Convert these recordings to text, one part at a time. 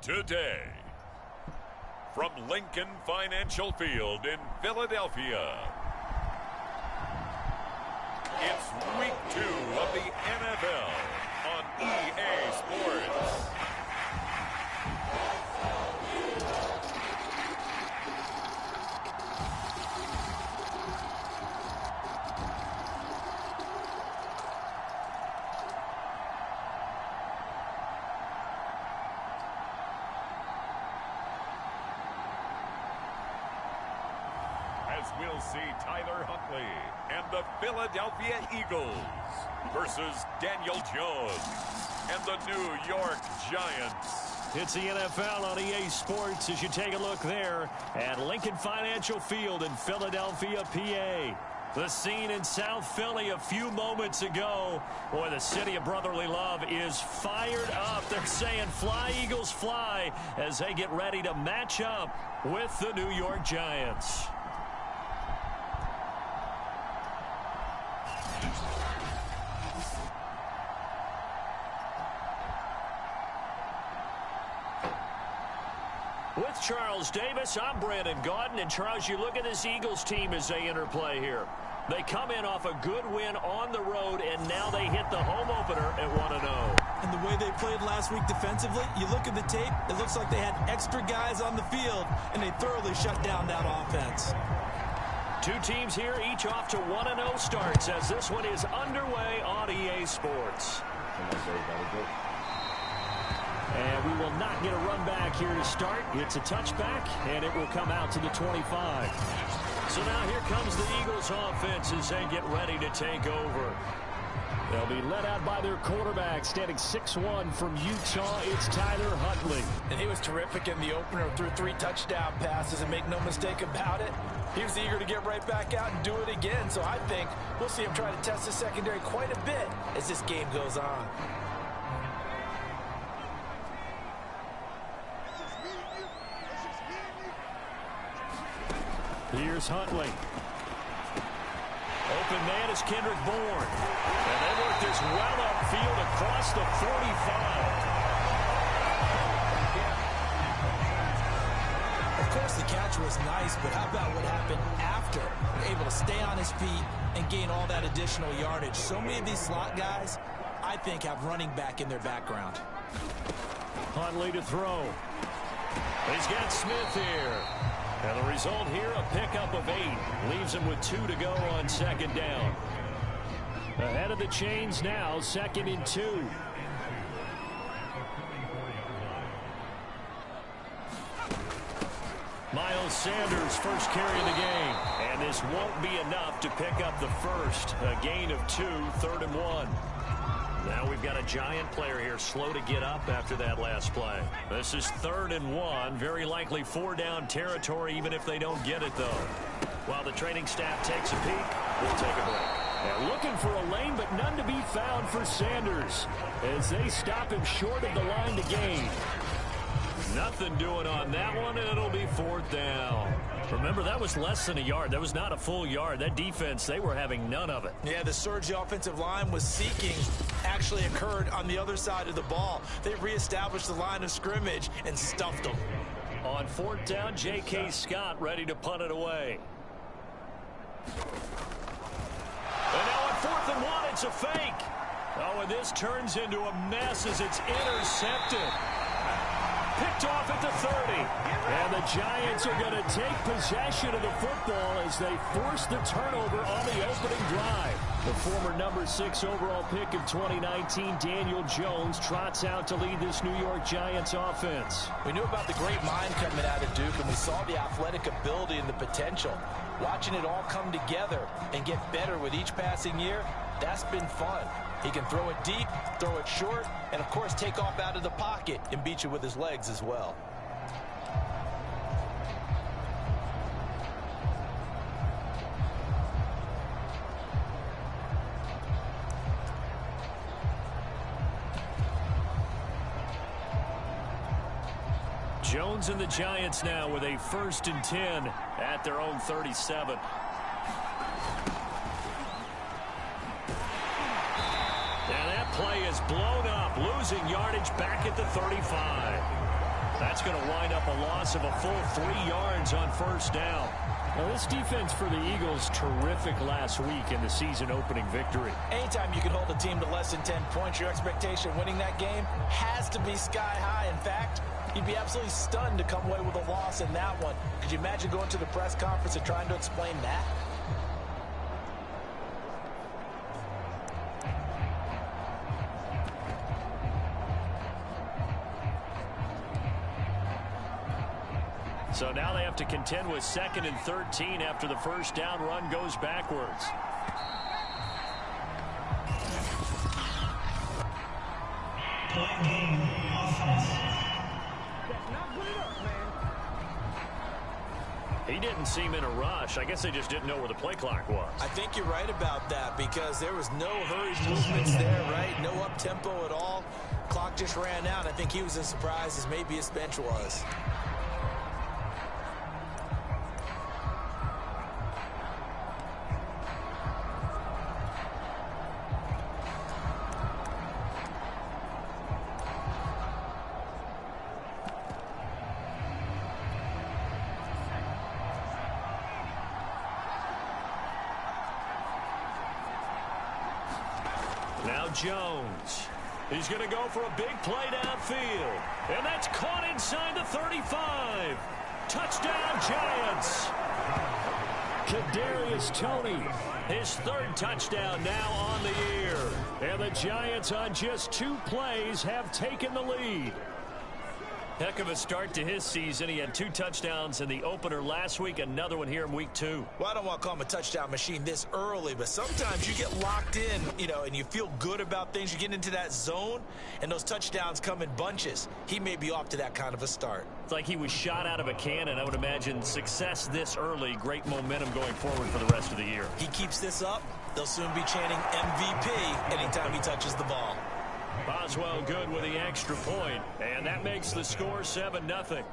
Today, from Lincoln Financial Field in Philadelphia, it's Week 2 of the NFL on EA Sports. We'll see Tyler Huntley and the Philadelphia Eagles versus Daniel Jones and the New York Giants. It's the NFL on EA Sports as you take a look there at Lincoln Financial Field in Philadelphia, PA. The scene in South Philly a few moments ago. Boy, the city of brotherly love is fired up. They're saying, "Fly, Eagles, fly," as they get ready to match up with the New York Giants. With Charles Davis, I'm Brandon Gaudin. And Charles, you look at this Eagles team as they enter play here. They come in off a good win on the road, and now they hit the home opener at 1-0. And the way they played last week defensively, you look at the tape, it looks like they had extra guys on the field, and they thoroughly shut down that offense. Two teams here, each off to 1-0 starts as this one is underway on EA Sports. And we will not get a run back here to start. It's a touchback, and it will come out to the 25. So now here comes the Eagles offense as they get ready to take over. They'll be led out by their quarterback, standing 6'1" from Utah. It's Tyler Huntley. And he was terrific in the opener, threw 3 touchdown passes, and make no mistake about it, he was eager to get right back out and do it again. So I think we'll see him try to test the secondary quite a bit as this game goes on. Here's Huntley. Open man is Kendrick Bourne. And they work this well upfield across the 45. Of course, the catch was nice, but how about what happened after? Able to stay on his feet and gain all that additional yardage. So many of these slot guys, I think, have running back in their background. Huntley to throw. He's got Smith here. And the result here, a pickup of 8. Leaves him with 2 to go on second down. Ahead of the chains now, 2nd and 2. Miles Sanders, first carry of the game. And this won't be enough to pick up the first. A gain of 2, 3rd and 1. Now we've got a Giant player here slow to get up after that last play. This is 3rd and 1. Very likely 4-down territory even if they don't get it, though. While the training staff takes a peek, we'll take a break. They're looking for a lane, but none to be found for Sanders as they stop him short of the line to gain. Nothing doing on that one, and it'll be 4th down. Remember, that was less than a yard. That was not a full yard. That defense, they were having none of it. Yeah, the surge the offensive line was seeking actually occurred on the other side of the ball. They reestablished the line of scrimmage and stuffed them. On 4th down, J.K. Scott ready to punt it away. And now on 4th and 1, it's a fake. Oh, and this turns into a mess as it's intercepted. Picked off at the 30. And the Giants are going to take possession of the football as they force the turnover on the opening drive. The former number 6 overall pick of 2019, Daniel Jones, trots out to lead this New York Giants offense. We knew about the great mind coming out of Duke, and we saw the athletic ability and the potential. Watching it all come together and get better with each passing year, that's been fun. He can throw it deep, throw it short, and, of course, take off out of the pocket and beat you with his legs as well. Jones and the Giants now with a 1st and 10 at their own 37. Play is blown up, losing yardage back at the 35. That's going to wind up a loss of a full 3 yards on first down. Now, this defense for the Eagles, terrific last week in the season-opening victory. Anytime you can hold a team to less than 10 points, your expectation winning that game has to be sky high. In fact, you'd be absolutely stunned to come away with a loss in that one. Could you imagine going to the press conference and trying to explain that? So now they have to contend with 2nd and 13 after the first down run goes backwards. He didn't seem in a rush. I guess they just didn't know where the play clock was. I think you're right about that because there was no hurried movements there, right? No up-tempo at all. Clock just ran out. I think he was as surprised as maybe his bench was. Now Jones. He's going to go for a big play downfield. And that's caught inside the 35. Touchdown, Giants. Kadarius Toney. His 3rd touchdown now on the year. And the Giants on just 2 plays have taken the lead. Heck of a start to his season. He had 2 touchdowns in the opener last week, another one here in week 2. Well, I don't want to call him a touchdown machine this early, but sometimes you get locked in, and you feel good about things. You get into that zone, and those touchdowns come in bunches. He may be off to that kind of a start. It's like he was shot out of a cannon. I would imagine success this early, great momentum going forward for the rest of the year. He keeps this up, they'll soon be chanting MVP anytime he touches the ball. Boswell good with the extra point, and that makes the score 7-0.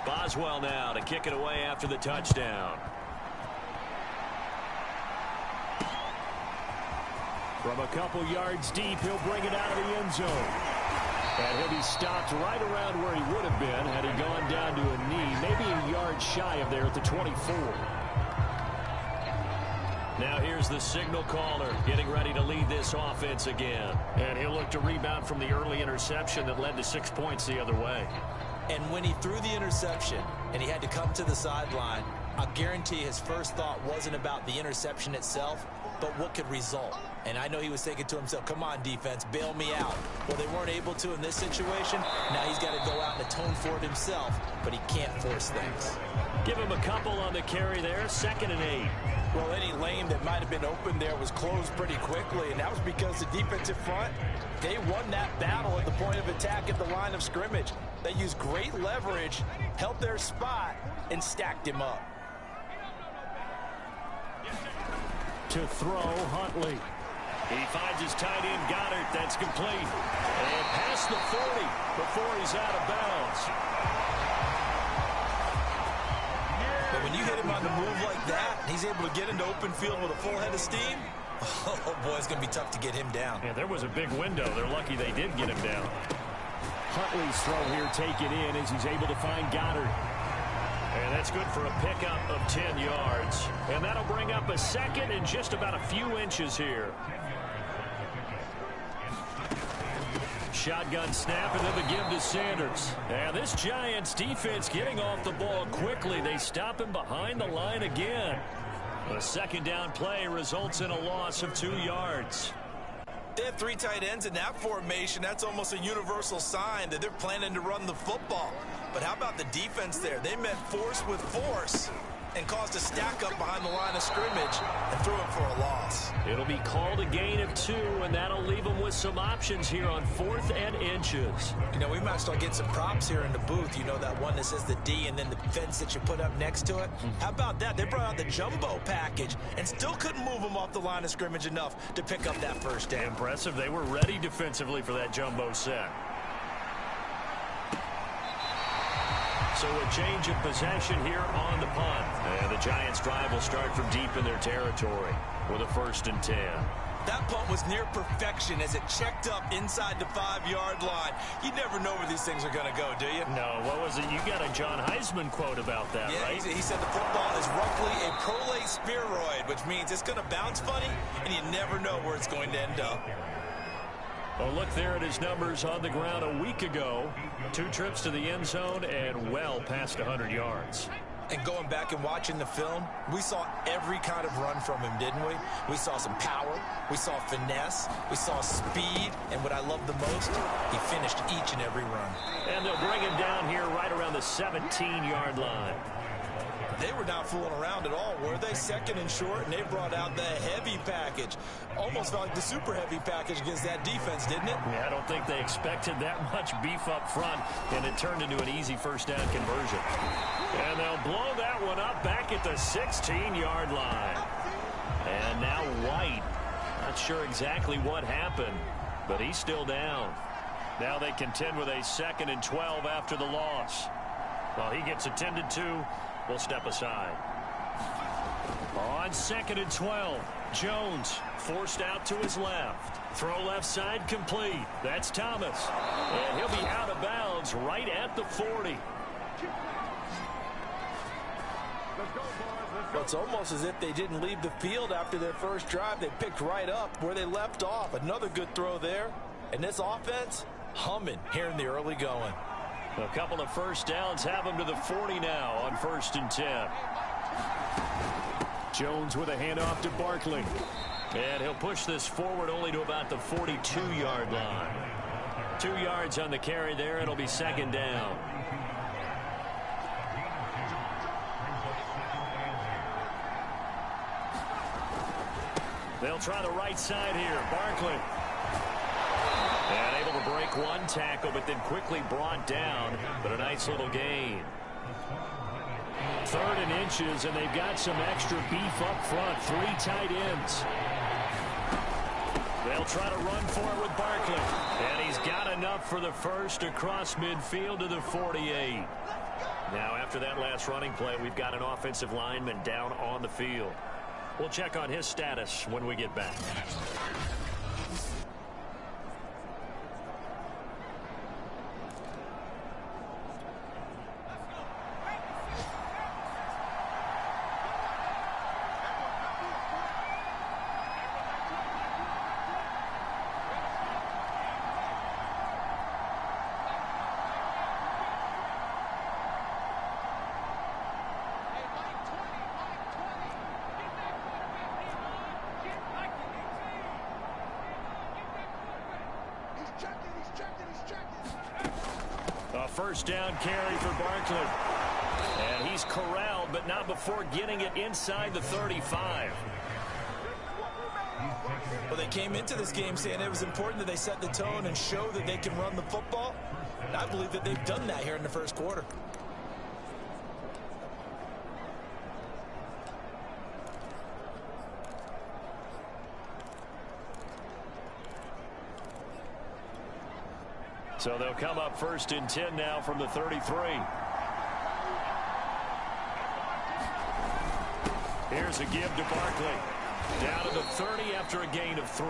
Boswell now to kick it away after the touchdown. From a couple yards deep, he'll bring it out of the end zone. And he'll be stopped right around where he would have been had he gone down to a knee, maybe a yard shy of there at the 24. Now here's the signal caller getting ready to lead this offense again. And he'll look to rebound from the early interception that led to 6 points the other way. And when he threw the interception and he had to come to the sideline, I guarantee his first thought wasn't about the interception itself, but what could result. And I know he was thinking to himself, come on, defense, bail me out. Well, they weren't able to in this situation. Now he's got to go out and atone for it himself, but he can't force things. Give him a couple on the carry there, 2nd and 8. Well, any lane that might have been open there was closed pretty quickly, and that was because the defensive front, they won that battle at the point of attack at the line of scrimmage. They used great leverage, held their spot, and stacked him up. To throw, Huntley. He finds his tight end, Goddard. That's complete. And past the 40 before he's out of bounds. But when you hit him on the move like that, he's able to get into open field with a full head of steam. Oh, boy, it's going to be tough to get him down. Yeah, there was a big window. They're lucky they did get him down. Huntley's throw here taken in as he's able to find Goddard. And that's good for a pickup of 10 yards. And that'll bring up a 2nd and just about a few inches here. Shotgun snap and then the give to Sanders. And this Giants defense getting off the ball quickly. They stop him behind the line again. A 2nd down play results in a loss of 2 yards. They have 3 tight ends in that formation. That's almost a universal sign that they're planning to run the football. But how about the defense there? They met force with force and caused a stack up behind the line of scrimmage and threw it for a loss. It'll be called a gain of 2, and that'll leave them with some options here on 4th and inches. We might start getting some props here in the booth. That one that says the D and then the fence that you put up next to it. How about that? They brought out the jumbo package and still couldn't move them off the line of scrimmage enough to pick up that first down. Impressive. They were ready defensively for that jumbo set. So a change of possession here on the punt. And the Giants' drive will start from deep in their territory with a 1st and 10. That punt was near perfection as it checked up inside the 5-yard line. You never know where these things are going to go, do you? No, what was it? You got a John Heisman quote about that, yeah, right? He said the football is roughly a prolate spheroid, which means it's going to bounce funny, and you never know where it's going to end up. Well, look there at his numbers on the ground a week ago. 2 trips to the end zone and well past 100 yards. And going back and watching the film, we saw every kind of run from him, didn't we? We saw some power, we saw finesse, we saw speed, and what I love the most, he finished each and every run. And they'll bring him down here right around the 17-yard line. They were not fooling around at all, were they? 2nd and short, and they brought out the heavy package. Almost felt like the super heavy package against that defense, didn't it? Yeah, I don't think they expected that much beef up front, and it turned into an easy 1st down conversion. And they'll blow that one up back at the 16-yard line. And now White, not sure exactly what happened, but he's still down. Now they contend with a 2nd and 12 after the loss. Well, he gets attended to. We'll step aside. On 2nd and 12, Jones forced out to his left. Throw left side complete. That's Thomas. And he'll be out of bounds right at the 40. Well, it's almost as if they didn't leave the field after their first drive. They picked right up where they left off. Another good throw there. And this offense, humming here in the early going. A couple of 1st downs have them to the 40 now on 1st and 10. Jones with a handoff to Barkley. And he'll push this forward only to about the 42-yard line. 2 yards on the carry there. It'll be 2nd down. They'll try the right side here. Barkley. And able to break one tackle, but then quickly brought down. But a nice little gain. 3rd and inches, and they've got some extra beef up front. 3 tight ends. They'll try to run for it with Barkley. And he's got enough for the 1st across midfield to the 48. Now, after that last running play, we've got an offensive lineman down on the field. We'll check on his status when we get back. A 1st down carry for Barkley. And he's corralled, but not before getting it inside the 35. Well, they came into this game saying it was important that they set the tone and show that they can run the football. And I believe that they've done that here in the 1st quarter. So they'll come up 1st and 10 now from the 33. Here's a give to Barkley. Down to the 30 after a gain of 3.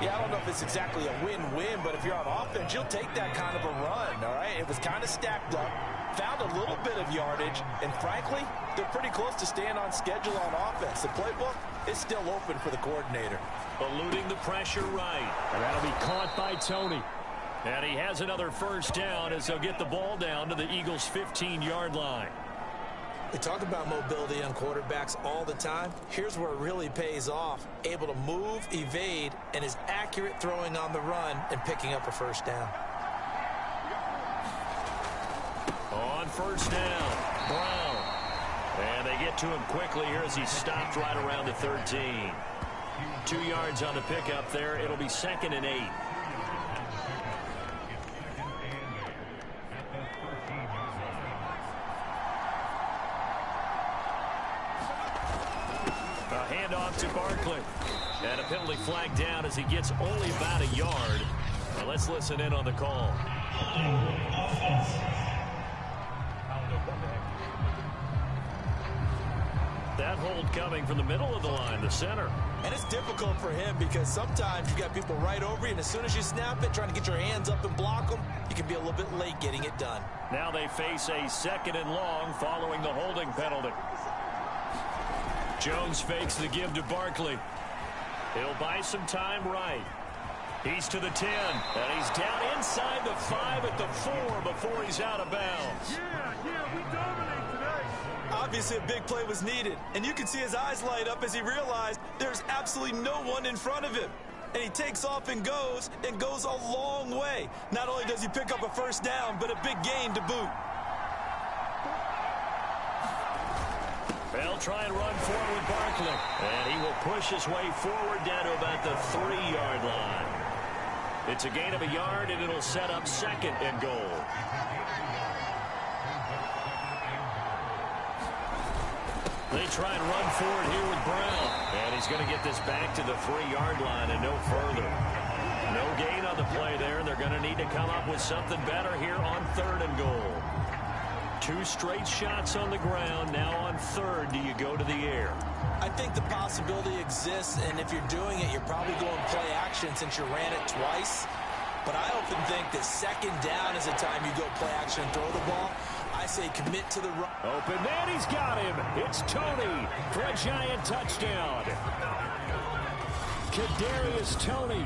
Yeah, I don't know if it's exactly a win-win, but if you're on offense, you'll take that kind of a run, all right? It was kind of stacked up, found a little bit of yardage, and frankly, they're pretty close to staying on schedule on offense. The playbook is still open for the coordinator. Eluding the pressure right. And that'll be caught by Tony. And he has another 1st down as they'll get the ball down to the Eagles' 15-yard line. We talk about mobility on quarterbacks all the time. Here's where it really pays off. Able to move, evade, and is accurate throwing on the run and picking up a 1st down. On 1st down, Brown. And they get to him quickly here as he stopped right around the 13. 2 yards on the pickup there. It'll be 2nd and 8. A handoff to Barkley. And a penalty flag down as he gets only about a yard. Now let's listen in on the call. that hold coming from the middle of the line, the center. And it's difficult for him because sometimes you got people right over you, and as soon as you snap it, trying to get your hands up and block them, you can be a little bit late getting it done. Now they face a 2nd and long following the holding penalty. Jones fakes the give to Barkley. He'll buy some time right. He's to the 10, and he's down inside the 5 at the 4 before he's out of bounds. Yeah, we dominate today. Obviously, a big play was needed, and you can see his eyes light up as he realized there's absolutely no one in front of him. And he takes off and goes a long way. Not only does he pick up a first down, but a big gain to boot. They'll try and run forward with Barkley, and he will push his way forward down to about the 3-yard line. It's a gain of a yard, and it'll set up 2nd and goal. They try and run forward here with Brown. And he's going to get this back to the 3-yard line and no further. No gain on the play there. They're going to need to come up with something better here on 3rd and goal. 2 straight shots on the ground. Now on 3rd, do you go to the air? I think the possibility exists, and if you're doing it, you're probably going play action since you ran it twice. But I often think that 2nd down is the time you go play action and throw the ball. I say commit to the run. Open man, he's got him. It's Toney for a Giant touchdown. Kadarius Toney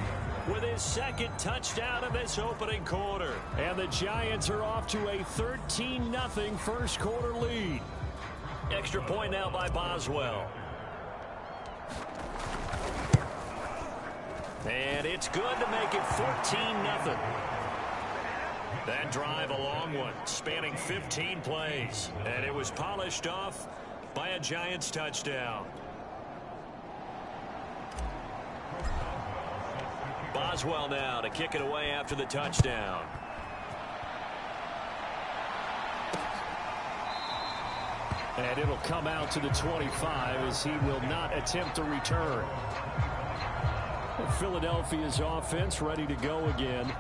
with his 2nd touchdown of this opening quarter. And the Giants are off to a 13-0 first quarter lead. Extra point now by Boswell. And it's good to make it 14-0. That drive, a long one, spanning 15 plays. And it was polished off by a Giants touchdown. Boswell now to kick it away after the touchdown. And it'll come out to the 25 as he will not attempt to return. Philadelphia's offense ready to go again.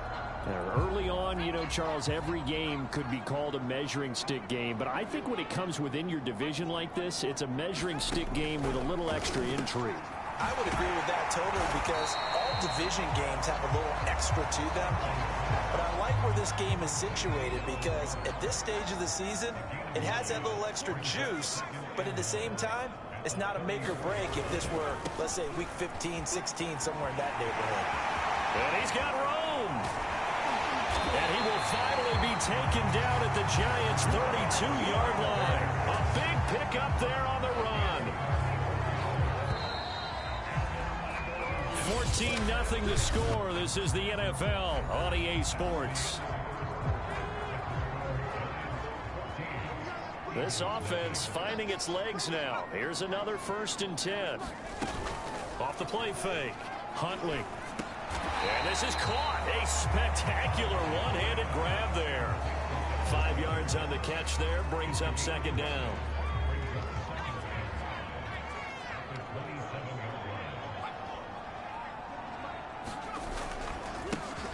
Early on, you know, Charles, every game could be called a measuring stick game. But I think when it comes within your division like this, it's a measuring stick game with a little extra intrigue. I would agree with that totally because all division games have a little extra to them. But I like where this game is situated because at this stage of the season, it has that little extra juice. But at the same time, it's not a make or break if this were, let's say, week 15, 16, somewhere in that neighborhood. And he's got room. And he will finally be taken down at the Giants' 32-yard line. A big pickup there on the run. 14-0 to score. This is the NFL on EA Sports. This offense finding its legs now. Here's another 1st and 10. Off the play fake. Huntley. And this is caught. A spectacular one-handed grab there. 5 yards on the catch there. Brings up 2nd down.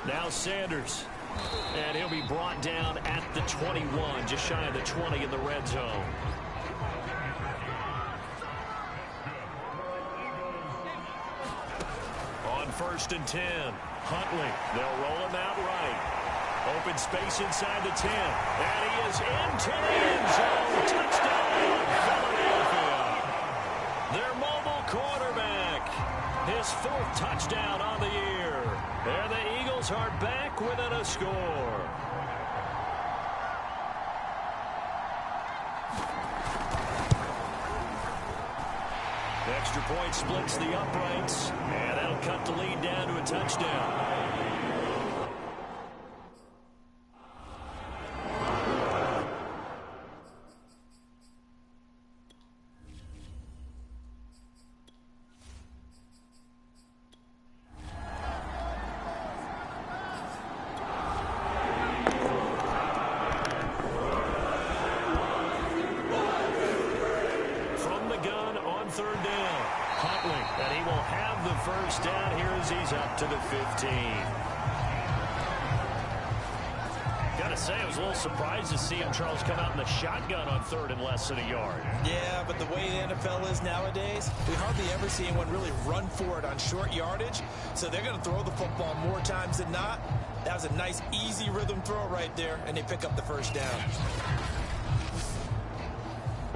Now Sanders. And he'll be brought down at the 21, just shy of the 20 in the red zone. On 1st and 10, Huntley. They'll roll him out right. Open space inside the 10. And he is into the end zone. Touchdown, Philadelphia. Their mobile quarterback. His 4th touchdown on the year. And the Eagles are back within a score. Extra point splits the uprights, and that'll cut the lead down to a touchdown. Gotta say, I was a little surprised to see him, Charles, come out in the shotgun on third and less than a yard. Yeah, but the way the NFL is nowadays, we hardly ever see anyone really run for it on short yardage. So they're going to throw the football more times than not. That was a nice, easy rhythm throw right there, and they pick up the first down.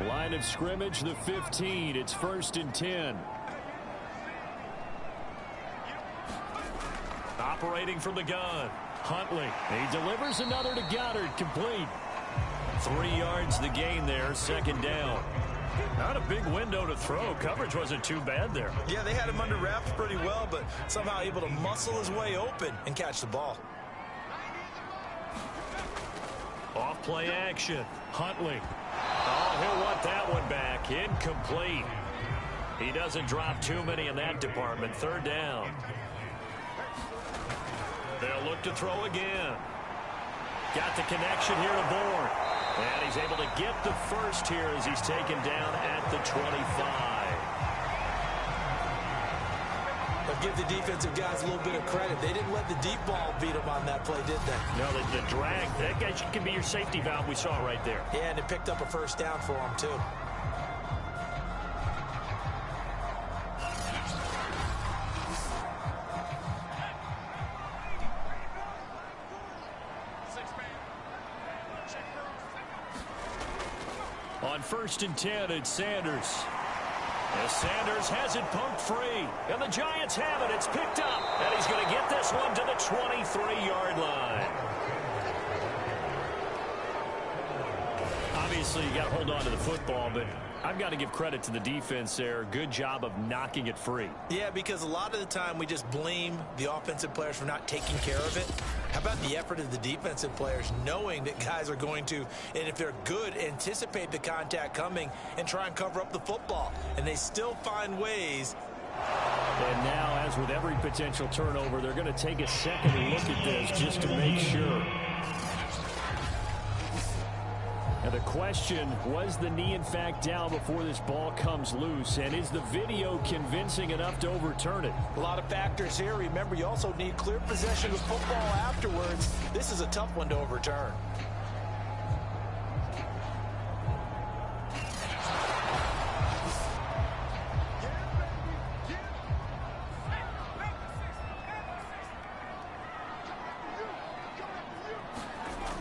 Line of scrimmage, the 15. It's 1st and 10. Operating from the gun, Huntley. He delivers another to Goddard, complete. 3 yards the gain there, 2nd down. Not a big window to throw. Coverage wasn't too bad there. Yeah, they had him under wraps pretty well, but somehow able to muscle his way open and catch the ball. Off play action, Huntley. Oh, he'll want that one back. Incomplete. He doesn't drop too many in that department. 3rd down. They'll look to throw again. Got the connection here to Bourne. And he's able to get the first here as he's taken down at the 25. But give the defensive guys a little bit of credit. They didn't let the deep ball beat them on that play, did they? No, the drag, that guy can be your safety valve we saw right there. Yeah, and it picked up a first down for him, too. On 1st and 10, it's Sanders. As Sanders has it pumped free. And the Giants have it. It's picked up. And he's going to get this one to the 23-yard line. Obviously, you got to hold on to the football, but I've got to give credit to the defense there. Good job of knocking it free. Yeah, because a lot of the time we just blame the offensive players for not taking care of it. How about the effort of the defensive players knowing that guys are going to, and if they're good, anticipate the contact coming and try and cover up the football. And they still find ways. And now, as with every potential turnover, they're going to take a second look at this just to make sure. And the question, was the knee in fact down before this ball comes loose? And is the video convincing enough to overturn it? A lot of factors here. Remember, you also need clear possession of football afterwards. This is a tough one to overturn.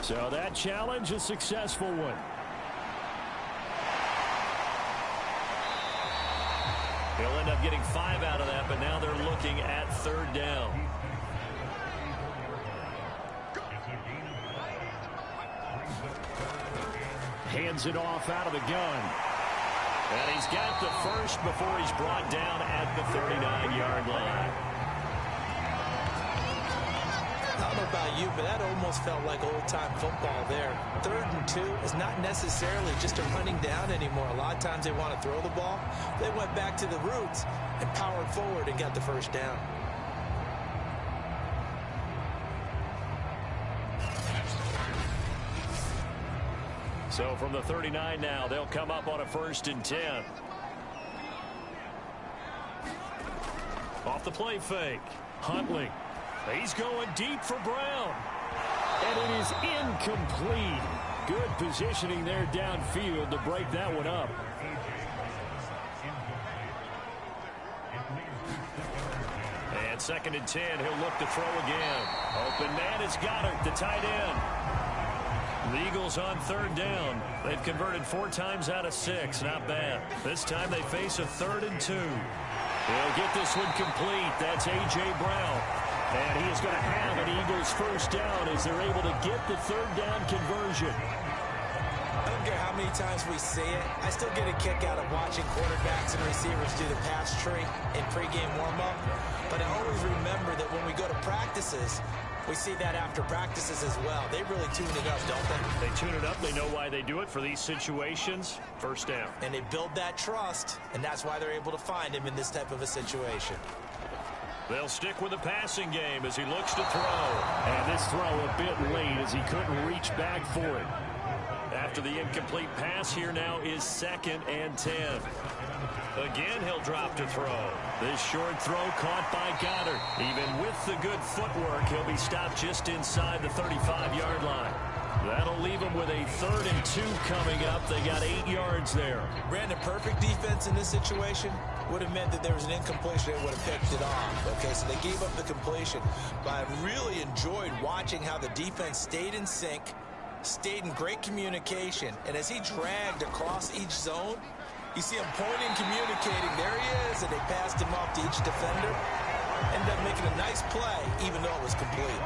So that challenge, a successful one. He'll end up getting 5 out of that, but now they're looking at 3rd down. Hands it off out of the gun. And he's got the first before he's brought down at the 39-yard line. I don't know about you, but that almost felt like old-time football there. 3rd and 2 is not necessarily just a running down anymore. A lot of times they want to throw the ball. They went back to the roots and powered forward and got the first down. So from the 39 now, they'll come up on a 1st and 10. Off the play fake, Huntley. He's going deep for Brown. And it is incomplete. Good positioning there downfield to break that one up. And 2nd and 10, he'll look to throw again. Open man is Goddard, the tight end. The Eagles on 3rd down. They've converted 4 times out of 6. Not bad. This time they face a 3rd and 2. They'll get this one complete. That's A.J. Brown. And he is going to have an Eagles first down as they're able to get the 3rd down conversion. I don't care how many times we see it. I still get a kick out of watching quarterbacks and receivers do the pass tree in pregame warm-up. But I always remember that when we go to practices, we see that after practices as well. They really tune it up, don't they? They tune it up. They know why they do it for these situations. First down. And they build that trust, and that's why they're able to find him in this type of a situation. They'll stick with the passing game as he looks to throw. And this throw a bit late as he couldn't reach back for it. After the incomplete pass, here now is 2nd and 10. Again, he'll drop to throw. This short throw caught by Goddard. Even with the good footwork, he'll be stopped just inside the 35-yard line. That'll leave them with a 3rd and 2 coming up. They got 8 yards there. Brandon, perfect defense in this situation would have meant that there was an incompletion. They would have picked it off. Okay, so they gave up the completion. But I really enjoyed watching how the defense stayed in sync, stayed in great communication. And as he dragged across each zone, you see him pointing, communicating. There he is, and they passed him off to each defender. Ended up making a nice play, even though it was complete.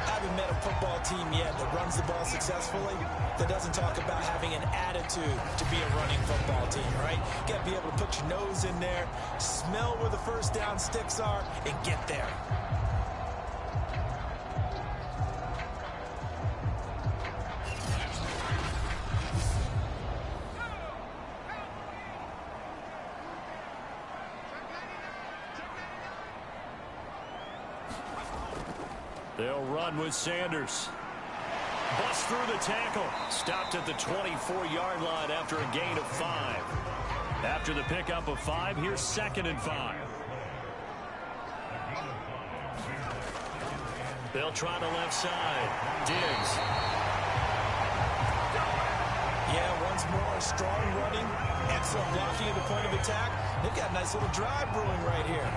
Haven't met a football team yet that runs the ball successfully that doesn't talk about having an attitude to be a running football team, right? You got to be able to put your nose in there, smell where the first down sticks are, and get there. They'll run with Sanders. Bust through the tackle. Stopped at the 24-yard line after a gain of 5. After the pickup of 5, here's 2nd and 5. They'll try the left side. Diggs. Yeah, once more, strong running, excellent blocking at the point of attack. They've got a nice little drive brewing right here.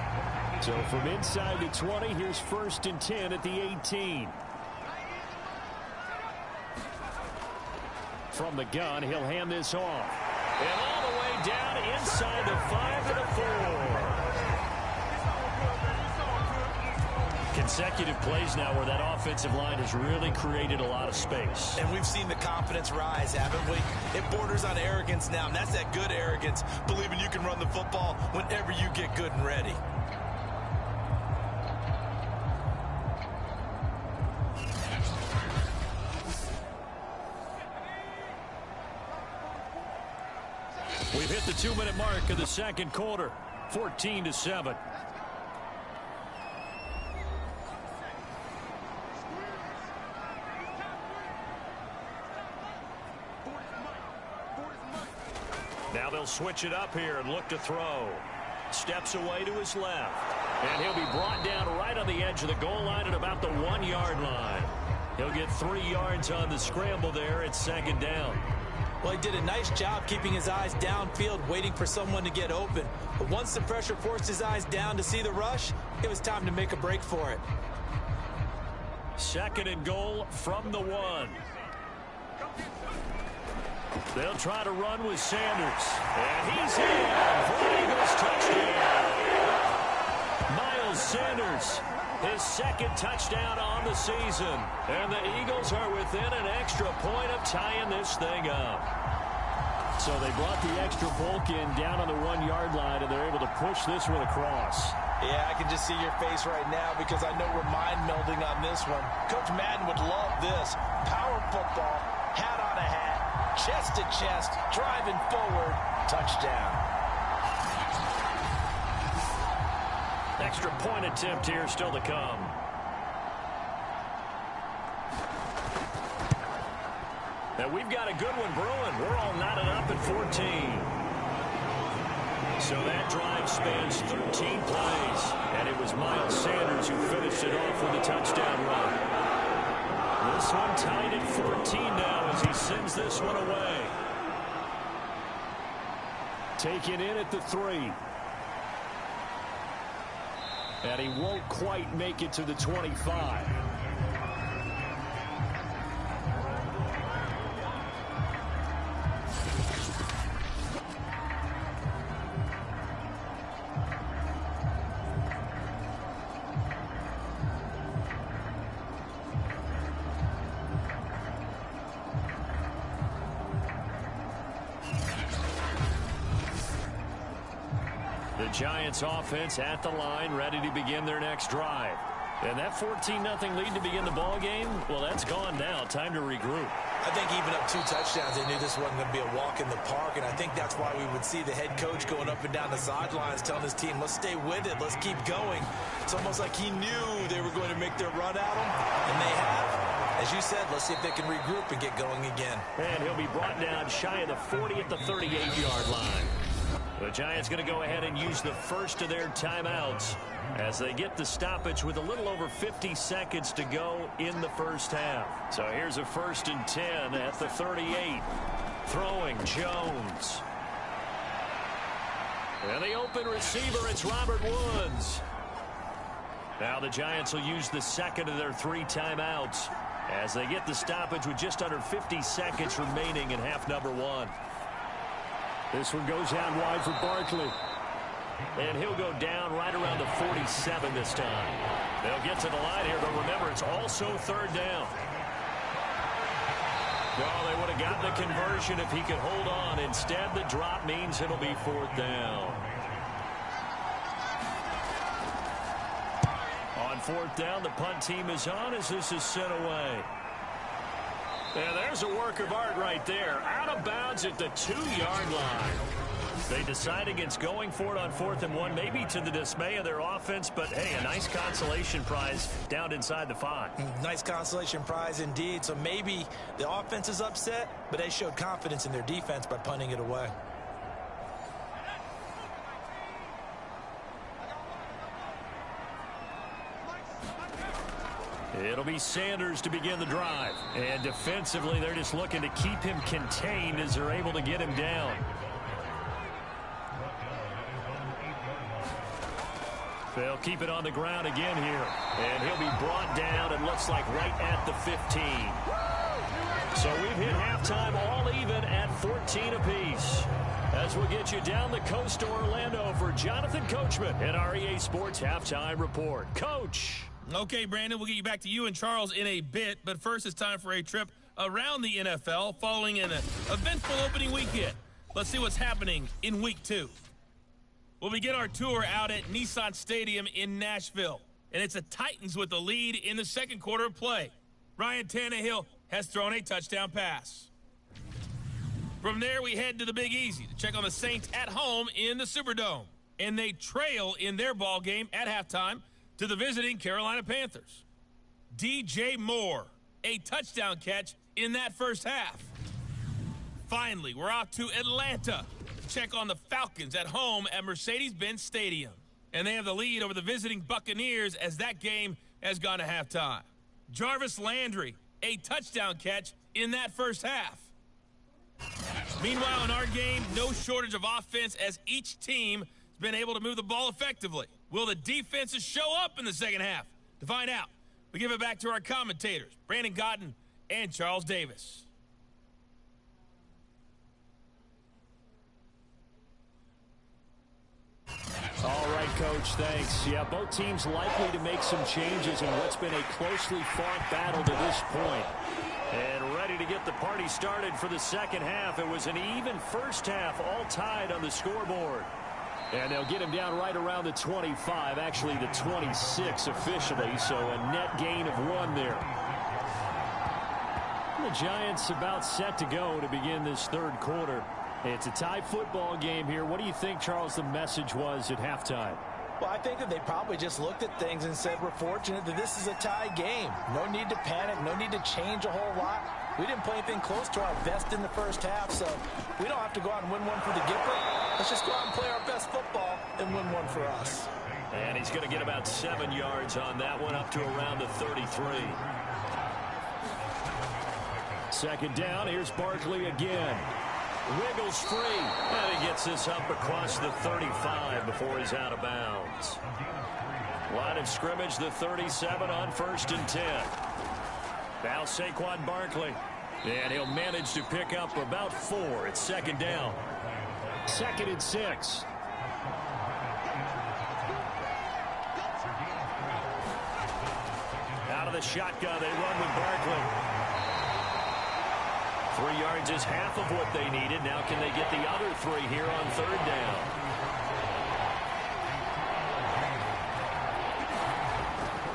So from inside the 20, here's 1st and 10 at the 18. From the gun, he'll hand this off. And all the way down inside the 5 to the 4. Consecutive plays now where that offensive line has really created a lot of space. And we've seen the confidence rise, haven't we? It borders on arrogance now, and that's that good arrogance, believing you can run the football whenever you get good and ready. We've hit the 2-minute mark of the 2nd quarter. 14-7. Now they'll switch it up here and look to throw. Steps away to his left. And he'll be brought down right on the edge of the goal line at about the 1-yard line. He'll get 3 yards on the scramble there at 2nd down. Well, he did a nice job keeping his eyes downfield, waiting for someone to get open. But once the pressure forced his eyes down to see the rush, it was time to make a break for it. 2nd and goal from the 1. They'll try to run with Sanders. And he's in for the Eagles touchdown. Miles Sanders, his 2nd touchdown on the season. And the Eagles are within an extra point of tying this thing up. So they brought the extra bulk in down on the 1-yard line, and they're able to push this one across. Yeah, I can just see your face right now because I know we're mind melding on this one. Coach Madden would love this. Power football, hat on a hat, chest to chest, driving forward, touchdown. Extra point attempt here still to come. Now we've got a good one brewing. We're all knotted up at 14. So that drive spans 13 plays. And it was Miles Sanders who finished it off with a touchdown run. This one tied at 14 now as he sends this one away. Taken in at the 3. And he won't quite make it to the 25. The Giants offense at the line, ready to begin their next drive. And that 14-0 lead to begin the ball game, well, that's gone now. Time to regroup. I think even up 2 touchdowns, they knew this wasn't going to be a walk in the park, and I think that's why we would see the head coach going up and down the sidelines telling his team, let's stay with it, let's keep going. It's almost like he knew they were going to make their run at him, and they have. As you said, let's see if they can regroup and get going again. And he'll be brought down shy of the 40 at the 38-yard line. The Giants going to go ahead and use the first of their timeouts as they get the stoppage with a little over 50 seconds to go in the first half. So here's a 1st and 10 at the 38. Throwing Jones. And the open receiver, it's Robert Woods. Now the Giants will use the second of their 3 timeouts as they get the stoppage with just under 50 seconds remaining in half number 1. This one goes out wide for Barkley. And he'll go down right around the 47 this time. They'll get to the line here, but remember, it's also 3rd down. Well, they would have gotten the conversion if he could hold on. Instead, the drop means it'll be 4th down. On 4th down, the punt team is on as this is sent away. And there's a work of art right there. Out of bounds at the 2-yard line. They decide against going for it on 4th and 1, maybe to the dismay of their offense, but hey, a nice consolation prize down inside the 5. Nice consolation prize indeed. So maybe the offense is upset, but they showed confidence in their defense by punting it away. It'll be Sanders to begin the drive. And defensively, they're just looking to keep him contained as they're able to get him down. They'll keep it on the ground again here. And he'll be brought down, it looks like, right at the 15. So we've hit halftime all even at 14 apiece. As we'll get you down the coast to Orlando for Jonathan Coachman at our EA Sports Halftime Report. Coach. Okay, Brandon, we'll get you back to you and Charles in a bit. But first, it's time for a trip around the NFL following an eventful opening weekend. Let's see what's happening in Week 2. We'll begin our tour out at Nissan Stadium in Nashville. And it's the Titans with the lead in the second quarter of play. Ryan Tannehill has thrown a touchdown pass. From there, we head to the Big Easy to check on the Saints at home in the Superdome. And they trail in their ball game at halftime to the visiting Carolina Panthers. DJ Moore, a touchdown catch in that first half. Finally, we're off to Atlanta to check on the Falcons at home at Mercedes-Benz Stadium. And they have the lead over the visiting Buccaneers as that game has gone to halftime. Jarvis Landry, a touchdown catch in that first half. Meanwhile, in our game, no shortage of offense as each team has been able to move the ball effectively. Will the defenses show up in the second half? To find out, we give it back to our commentators, Brandon Gaudin and Charles Davis. All right, Coach, thanks. Yeah, both teams likely to make some changes in what's been a closely fought battle to this point. And ready to get the party started for the second half. It was an even first half, all tied on the scoreboard. And they'll get him down right around the 25, actually the 26 officially, so a net gain of 1 there. The Giants about set to go to begin this third quarter. It's a tie football game here. What do you think, Charles, the message was at halftime? Well, I think that they probably just looked at things and said, we're fortunate that this is a tie game. No need to panic, no need to change a whole lot. We didn't play anything close to our best in the first half, so we don't have to go out and win one for the Gipper. Let's just go out and play our best football and win one for us. And he's going to get about 7 yards on that one, up to around the 33. Second down, here's Barkley again. Wiggles free, and he gets this up across the 35 before he's out of bounds. Line of scrimmage, the 37 on 1st and 10. Now Saquon Barkley, and he'll manage to pick up about 4. It's second down. 2nd and 6. Out of the shotgun, they run with Barkley. 3 yards is half of what they needed. Now can they get the other 3 here on 3rd down?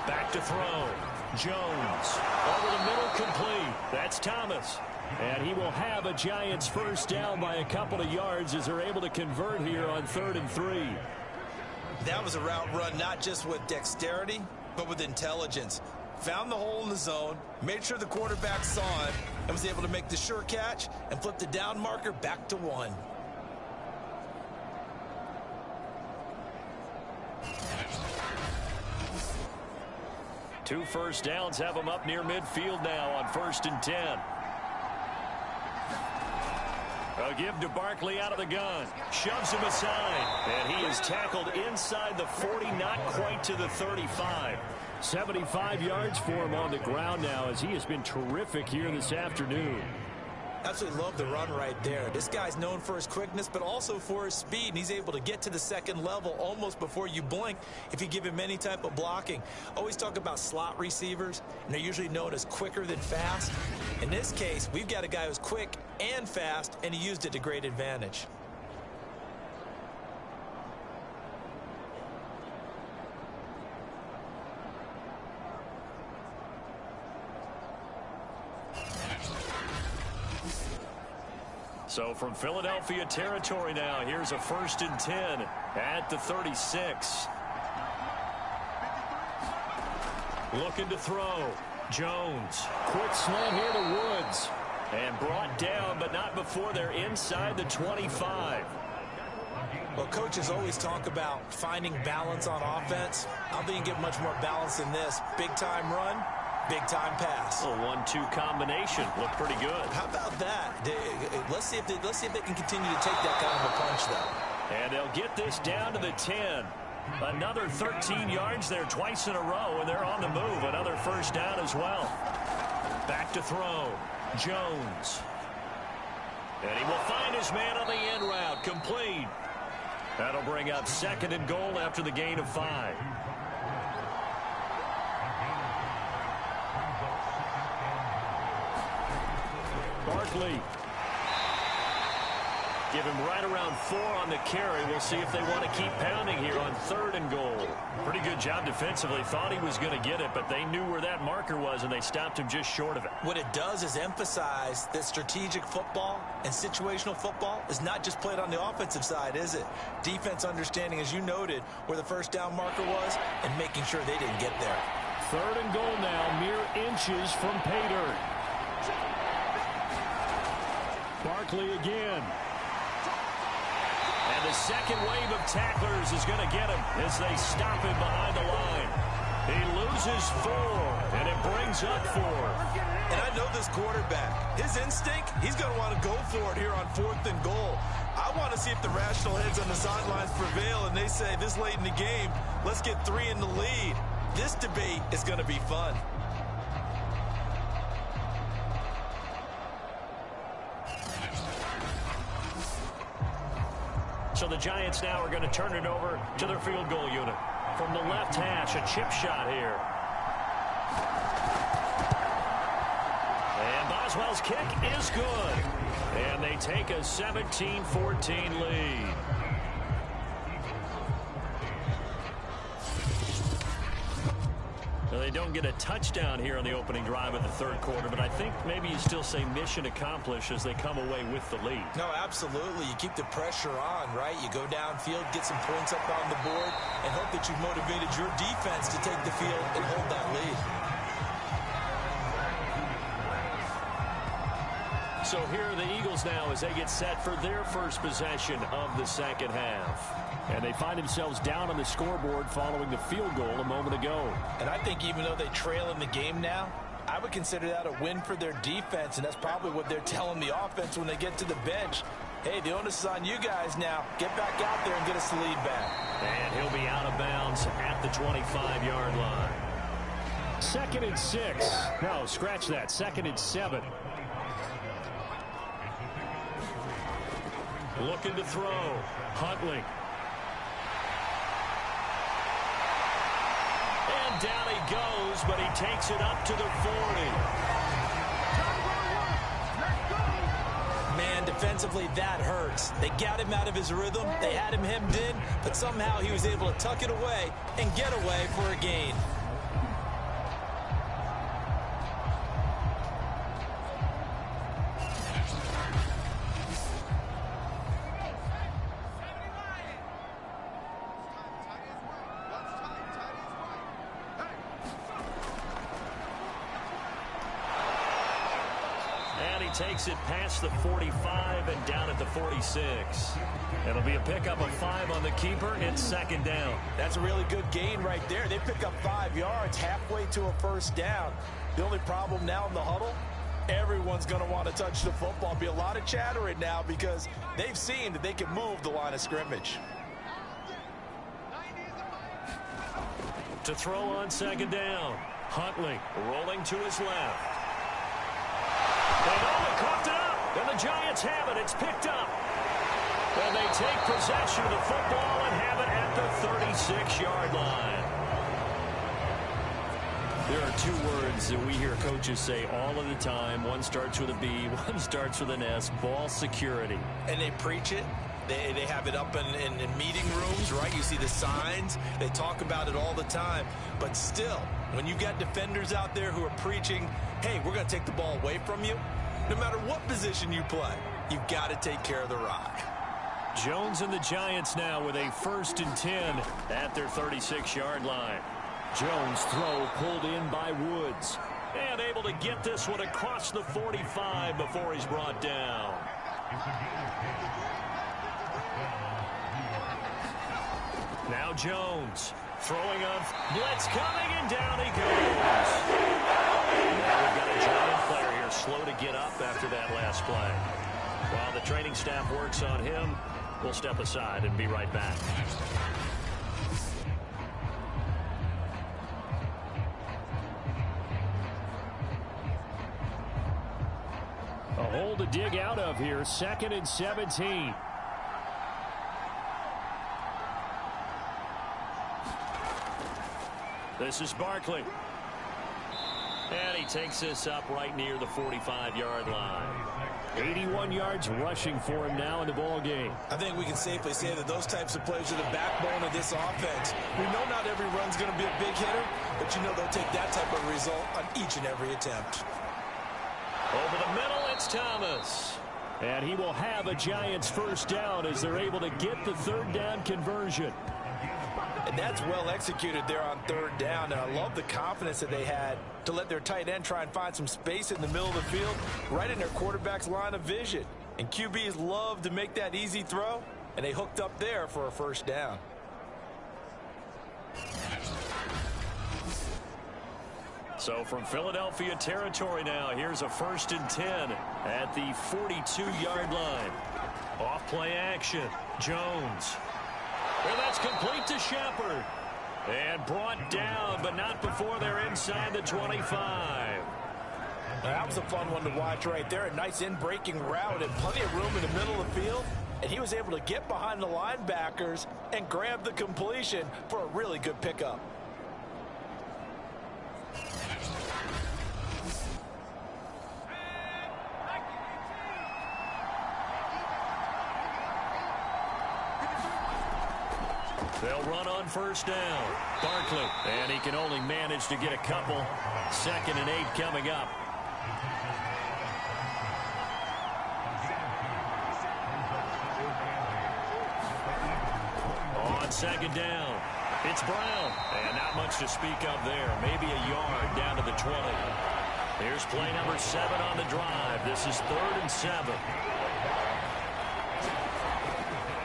Back to throw. Jones. Over the middle, complete. That's Thomas. And he will have a Giants first down by a couple of yards as they're able to convert here on 3rd and 3. That was a route run not just with dexterity, but with intelligence. Found the hole in the zone, made sure the quarterback saw it, and was able to make the sure catch and flip the down marker back to 1. 2 first downs have them up near midfield now on 1st and 10. A give to Barkley out of the gun. Shoves him aside. And he is tackled inside the 40, not quite to the 35. 75 yards for him on the ground now as he has been terrific here this afternoon. Absolutely love the run right there. This guy's known for his quickness, but also for his speed. And he's able to get to the second level almost before you blink if you give him any type of blocking. Always talk about slot receivers, and they're usually known as quicker than fast. In this case, we've got a guy who's quick and fast, and he used it to great advantage. So from Philadelphia territory now, here's a 1st and 10 at the 36. Looking to throw. Jones. Quick slant here to Woods. And brought down, but not before they're inside the 25. Well, coaches always talk about finding balance on offense. I don't think you can get much more balance than this. Big-time run, big-time pass. A 1-2 combination. Looked pretty good. How about that? Let's see if they can continue to take that kind of a punch, though. And they'll get this down to the 10. Another 13 yards there twice in a row, and they're on the move. Another first down as well. Back to throw. Jones. And he will find his man on the end route. Complete. That'll bring up 2nd and goal after the gain of 5. Barkley. Give him right around 4 on the carry. We'll see if they want to keep pounding here on 3rd and goal. Pretty good job defensively. Thought he was going to get it, but they knew where that marker was, and they stopped him just short of it. What it does is emphasize that strategic football and situational football is not just played on the offensive side, is it? Defense understanding, as you noted, where the first down marker was and making sure they didn't get there. 3rd and goal now, mere inches from pay dirt. Barkley again. And the second wave of tacklers is going to get him as they stop him behind the line. He loses 4, and it brings up 4. And I know this quarterback. His instinct, he's going to want to go for it here on 4th and goal. I want to see if the rational heads on the sidelines prevail, and they say this late in the game, let's get 3 in the lead. This debate is going to be fun. So the Giants now are going to turn it over to their field goal unit. From the left hash, a chip shot here. And Boswell's kick is good. And they take a 17-14 lead. Now, they don't get a touchdown here on the opening drive of the 3rd quarter, but I think maybe you still say mission accomplished as they come away with the lead. No, absolutely. You keep the pressure on, right? You go downfield, get some points up on the board, and hope that you've motivated your defense to take the field and hold that lead. So here are the Eagles now as they get set for their first possession of the 2nd half. And they find themselves down on the scoreboard following the field goal a moment ago. And I think even though they trail in the game now, I would consider that a win for their defense, and that's probably what they're telling the offense when they get to the bench. Hey, the onus is on you guys now. Get back out there and get us the lead back. And he'll be out of bounds at the 25-yard line. 2nd and 6. No, scratch that. 2nd and 7. Looking to throw. Huntley. And down he goes, but he takes it up to the 40. Man, defensively, that hurts. They got him out of his rhythm. They had him hemmed in, but somehow he was able to tuck it away and get away for a gain. takes it past the 45 and down at the 46. It'll be a pickup of 5 on the keeper. It's second down. That's a really good gain right there. They pick up 5 yards halfway to a first down. The only problem now in the huddle, everyone's going to want to touch the football. Be a lot of chattering now because they've seen that they can move the line of scrimmage. To throw on second down. Huntley rolling to his left. They coughed it up, and the Giants have it. It's picked up. And they take possession of the football and have it at the 36-yard line. There are 2 words that we hear coaches say all of the time. One starts with a B, one starts with an S, ball security. And they preach it. They have it up in meeting rooms, right? You see the signs. They talk about it all the time. But still, when you got defenders out there who are preaching, hey, we're going to take the ball away from you, no matter what position you play, you've got to take care of the rock. Jones and the Giants now with a 1st and 10 at their 36-yard line. Jones throw pulled in by Woods. And able to get this one across the 45 before he's brought down. Now Jones throwing on blitz coming, and down he goes. Now we've got a Giant player here slow to get up after that last play. While the training staff works on him, we'll step aside and be right back. A hole to dig out of here. 2nd and 17. This is Barkley. And he takes this up right near the 45-yard line. 81 yards rushing for him now in the ball game. I think we can safely say that those types of plays are the backbone of this offense. We know not every run's going to be a big hitter, but you know they'll take that type of result on each and every attempt. Over the middle, it's Thomas. And he will have a Giants 1st down as they're able to get the 3rd down conversion. And that's well executed there on 3rd down. And I love the confidence that they had to let their tight end try and find some space in the middle of the field, right in their quarterback's line of vision. And QBs love to make that easy throw, and they hooked up there for a 1st down. So from Philadelphia territory now, here's a 1st and 10 at the 42-yard line. Off play action. Jones. And that's complete to Shepard. And brought down, but not before they're inside the 25. That was a fun one to watch right there. A nice in-breaking route and plenty of room in the middle of the field. And he was able to get behind the linebackers and grab the completion for a really good pickup. They'll run on 1st down. Barkley. And he can only manage to get a couple. 2nd and 8 coming up. On 2nd down, it's Brown. And not much to speak of there. Maybe a yard down to the 20. Here's play number 7 on the drive. This is 3rd and 7.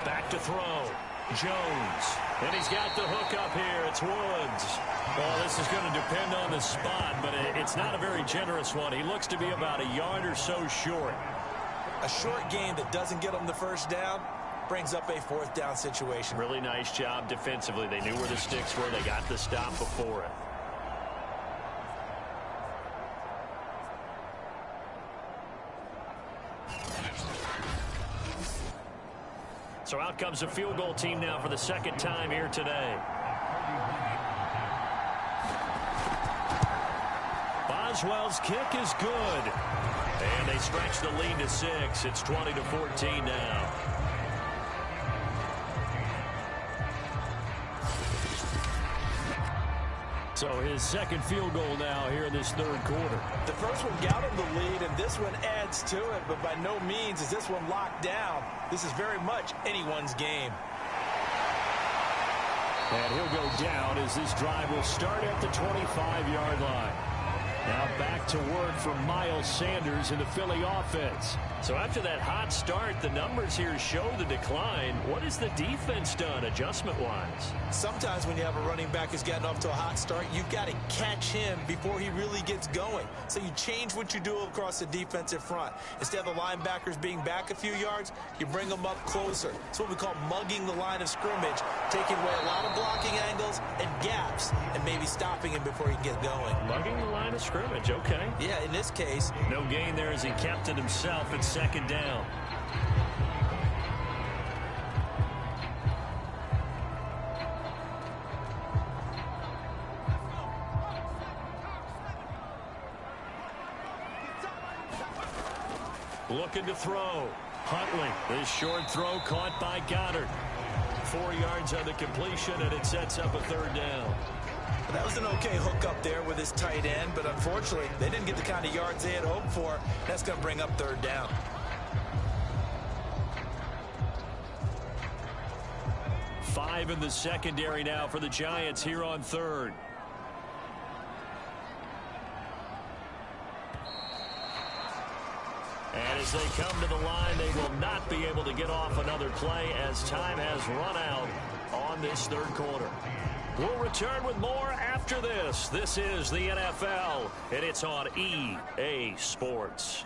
Back to throw. Jones. And he's got the hook up here. It's Woods. Well, this is going to depend on the spot, but it's not a very generous one. He looks to be about a yard or so short. A short gain that doesn't get him the 1st down brings up a 4th down situation. Really nice job defensively. They knew where the sticks were. They got the stop before it. So out comes the field goal team now for the 2nd time here today. Boswell's kick is good. And they stretch the lead to 6. It's 20-14 now. So his 2nd field goal now here in this 3rd quarter. The first one got him the lead, and this one adds to it, but by no means is this one locked down. This is very much anyone's game. And he'll go down as this drive will start at the 25-yard line. Now back to work for Miles Sanders in the Philly offense. So after that hot start, the numbers here show the decline. What has the defense done adjustment-wise? Sometimes when you have a running back who's gotten off to a hot start, you've got to catch him before he really gets going. So you change what you do across the defensive front. Instead of the linebackers being back a few yards, you bring them up closer. It's what we call mugging the line of scrimmage, taking away a lot of blocking angles and gaps, and maybe stopping him before he can get going. Mugging the line of scrimmage, okay. Yeah, in this case. No gain there as he kept it himself at second down. Looking to throw. Huntley. This short throw caught by Goddard. 4 yards on the completion, and it sets up a third down. That was an okay hook up there with his tight end, but unfortunately, they didn't get the kind of yards they had hoped for. That's going to bring up third down. Five in the secondary now for the Giants here on third. And as they come to the line, they will not be able to get off another play as time has run out on this third quarter. We'll return with more after this. This is the NFL, and it's on EA Sports.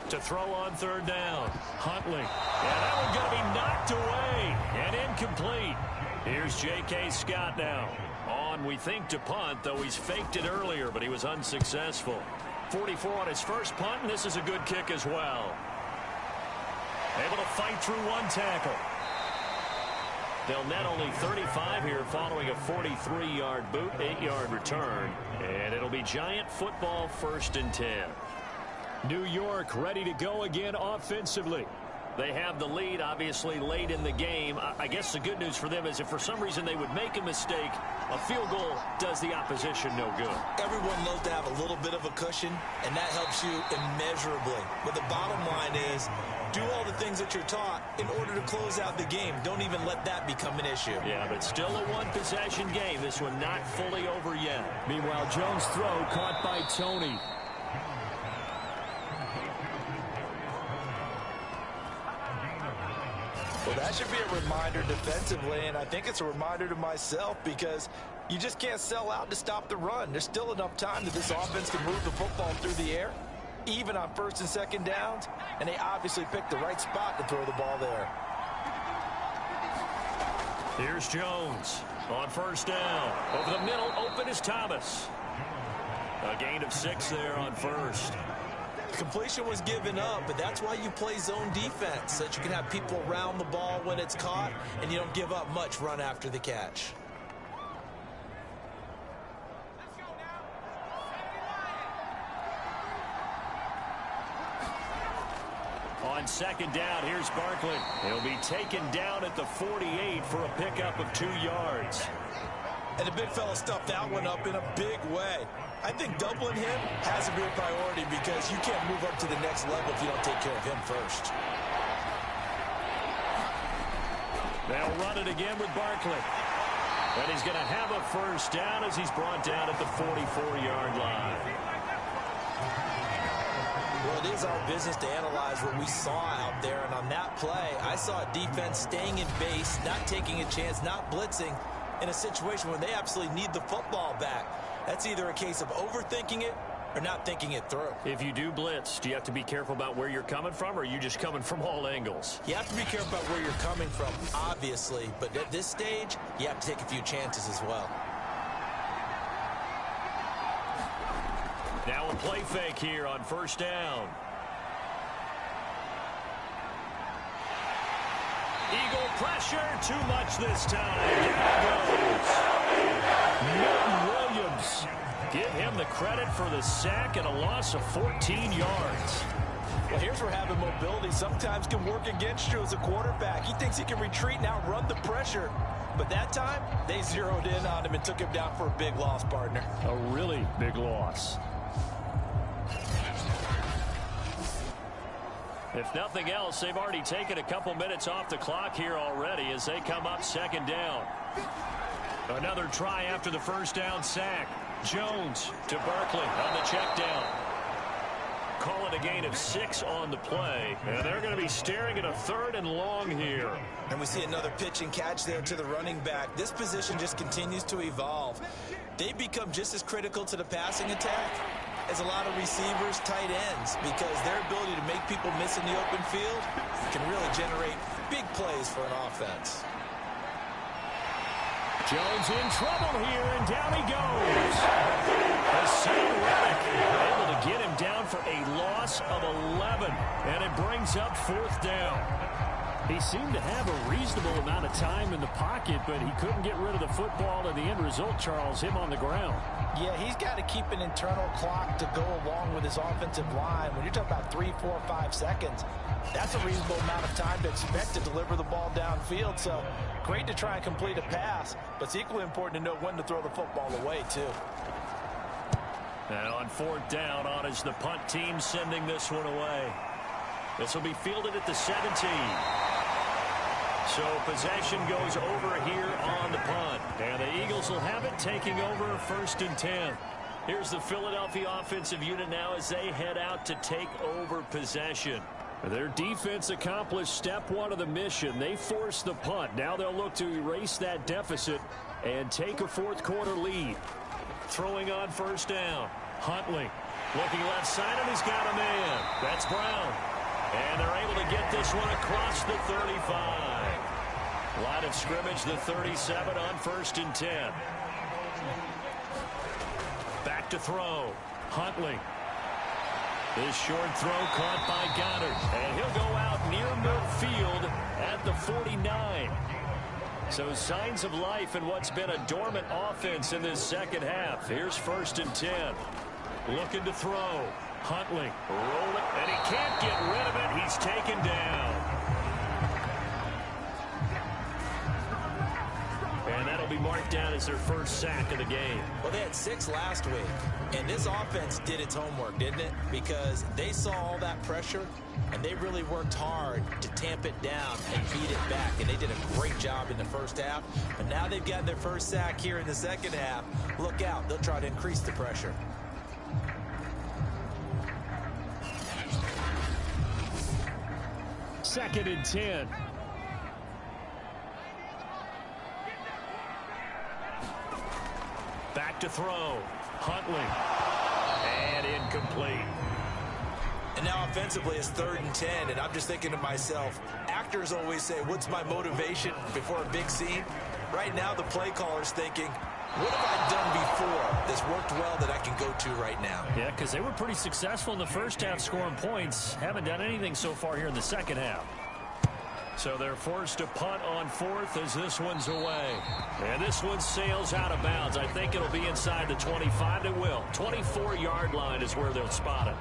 To throw on third down. Huntley. And that one's going to be knocked away and incomplete. Here's J.K. Scott now. On, we think, to punt, though he's faked it earlier, but he was unsuccessful. 44 on his first punt, and this is a good kick as well. Able to fight through one tackle. They'll net only 35 here following a 43-yard boot, 8-yard return. And it'll be Giant football 1st and 10. New York ready to go again offensively. They have the lead, obviously, late in the game. I guess the good news for them is if for some reason they would make a mistake, a field goal does the opposition no good. Everyone loves to have a little bit of a cushion, and that helps you immeasurably. But the bottom line is, do all the things that you're taught in order to close out the game. Don't even let that become an issue. Yeah, but still a one-possession game. This one not fully over yet. Meanwhile, Jones' throw caught by Tony. Well, that should be a reminder defensively, and I think it's a reminder to myself because you just can't sell out to stop the run. There's still enough time that this offense can move the football through the air, even on 1st and 2nd downs, and they obviously picked the right spot to throw the ball there. Here's Jones on 1st down. Over the middle, open is Thomas. A gain of 6 there on 1st. Completion was given up, but that's why you play zone defense, so that you can have people around the ball when it's caught, and you don't give up much run after the catch. On 2nd down, here's Barkley. He'll be taken down at the 48 for a pickup of 2 yards. And the big fella stuffed that one up in a big way. I think doubling him has to be a priority because you can't move up to the next level if you don't take care of him first. They'll run it again with Barkley. And he's going to have a 1st down as he's brought down at the 44-yard line. Well, it is our business to analyze what we saw out there. And on that play, I saw a defense staying in base, not taking a chance, not blitzing in a situation where they absolutely need the football back. That's either a case of overthinking it or not thinking it through. If you do blitz, do you have to be careful about where you're coming from, or are you just coming from all angles? You have to be careful about where you're coming from, obviously. But at this stage, you have to take a few chances as well. Now a play fake here on 1st down. Eagle pressure, too much this time. There Milton Williams. Give him the credit for the sack and a loss of 14 yards. Well, here's where having mobility sometimes can work against you as a quarterback. He thinks he can retreat and outrun the pressure. But that time, they zeroed in on him and took him down for a big loss, partner. A really big loss. If nothing else, they've already taken a couple minutes off the clock here already as they come up 2nd down. Another try after the first down sack. Jones to Barkley on the check down. Call it a gain of 6 on the play. And they're going to be staring at a 3rd and long here. And we see another pitch and catch there to the running back. This position just continues to evolve. They become just as critical to the passing attack as a lot of receivers, tight ends, because their ability to make people miss in the open field can really generate big plays for an offense. Jones in trouble here, and down he goes. Haason Reddick able to get him down for a loss of 11, and it brings up 4th down. He seemed to have a reasonable amount of time in the pocket, but he couldn't get rid of the football, and the end result, Charles, him on the ground. Yeah, he's got to keep an internal clock to go along with his offensive line. When you're talking about 3, 4, 5 seconds, that's a reasonable amount of time to expect to deliver the ball downfield. So great to try and complete a pass, but it's equally important to know when to throw the football away, too. And on 4th down, on is the punt team sending this one away. This will be fielded at the 17. So possession goes over here on the punt. And the Eagles will have it, taking over 1st and 10. Here's the Philadelphia offensive unit now as they head out to take over possession. Their defense accomplished step 1 of the mission. They forced the punt. Now they'll look to erase that deficit and take a 4th quarter lead. Throwing on 1st down. Huntley looking left side, and he's got a man. That's Brown. And they're able to get this one across the 35. Line of scrimmage, the 37 on 1st and 10. Back to throw. Huntley. This short throw caught by Goddard. And he'll go out near midfield at the 49. So signs of life in what's been a dormant offense in this second half. Here's 1st and 10. Looking to throw. Huntley rolling, and he can't get rid of it. He's taken down. And that'll be marked down as their first sack of the game. Well, they had 6 last week, and this offense did its homework, didn't it? Because they saw all that pressure, and they really worked hard to tamp it down and beat it back, and they did a great job in the first half. But now they've got their first sack here in the second half. Look out. They'll try to increase the pressure. Second and 10. Back to throw. Huntley. And incomplete. And now offensively it's 3rd and 10, and I'm just thinking to myself, actors always say, what's my motivation before a big scene? Right now the play caller's thinking, what have I done before that's worked well that I can go to right now? Yeah, because they were pretty successful in the first half scoring points. Haven't done anything so far here in the second half. So they're forced to punt on 4th as this one's away. And this one sails out of bounds. I think it'll be inside the 25. It will. 24-yard line is where they'll spot it.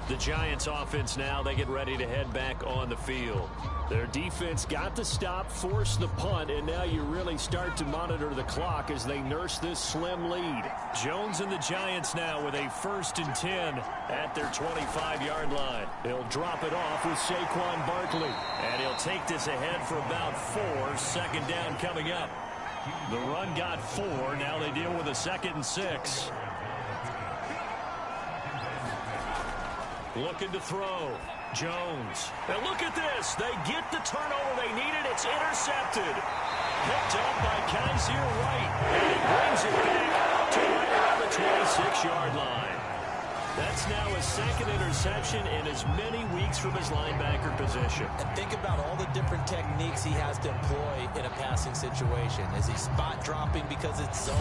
The Giants offense now, they get ready to head back on the field. Their defense got the stop, forced the punt, and now you really start to monitor the clock as they nurse this slim lead. Jones and the Giants now with a 1st and 10 at their 25-yard line. They'll drop it off with Saquon Barkley, and he'll take this ahead for about 4. 2nd down coming up. The run got 4. Now they deal with a 2nd and 6. Looking to throw. Jones. And look at this. They get the turnover they needed. It's intercepted. Picked up by Kaiser White. And he brings it back to right around the 26-yard line. That's now his 2nd interception in as many weeks from his linebacker position. And think about all the different techniques he has to employ in a passing situation. Is he spot dropping because it's zone?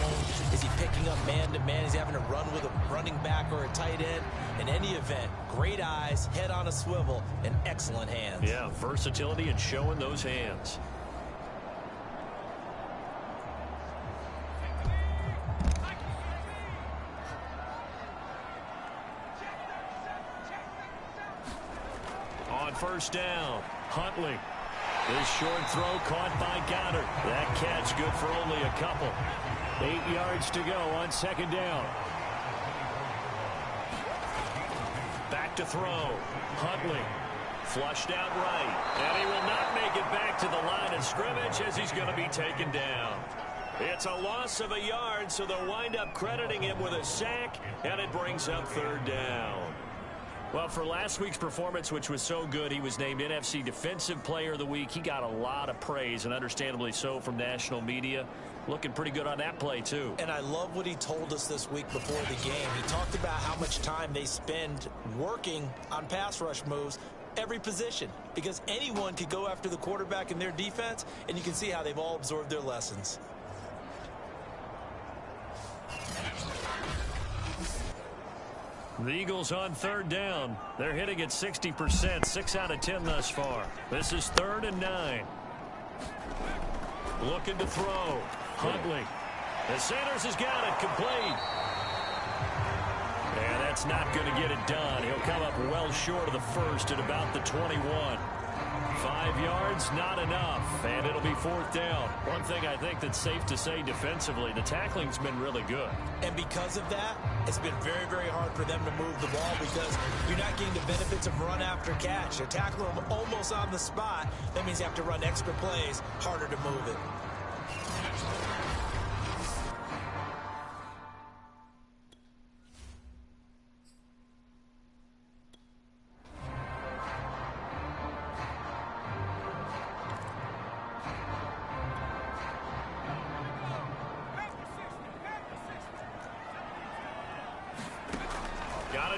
Is he picking up man-to-man? Is he having to run with a running back or a tight end? In any event, great eyes, head on a swivel, and excellent hands. Yeah, versatility and showing those hands. On 1st down, Huntley. This short throw caught by Goddard. That catch good for only a couple. 8 yards to go on 2nd down. Back to throw. Huntley. Flushed out right. And he will not make it back to the line of scrimmage as he's going to be taken down. It's a loss of a yard, so they'll wind up crediting him with a sack, and it brings up third down. Well, for last week's performance, which was so good, he was named NFC Defensive Player of the Week. He got a lot of praise, and understandably so, from national media. Looking pretty good on that play, too. And I love what he told us this week before the game. He talked about how much time they spend working on pass rush moves, every position, because anyone could go after the quarterback in their defense, and you can see how they've all absorbed their lessons. The Eagles on third down. They're hitting at 60%, 6 out of 10 thus far. This is 3rd and 9. Looking to throw. Huntley. And Sanders has got it complete. And that's not going to get it done. He'll come up well short of the first at about the 21. 5 yards, not enough, and it'll be 4th down. One thing I think that's safe to say defensively, the tackling's been really good. And because of that, it's been very, very hard for them to move the ball because you're not getting the benefits of run after catch. They're tackling them almost on the spot. That means you have to run extra plays, harder to move it.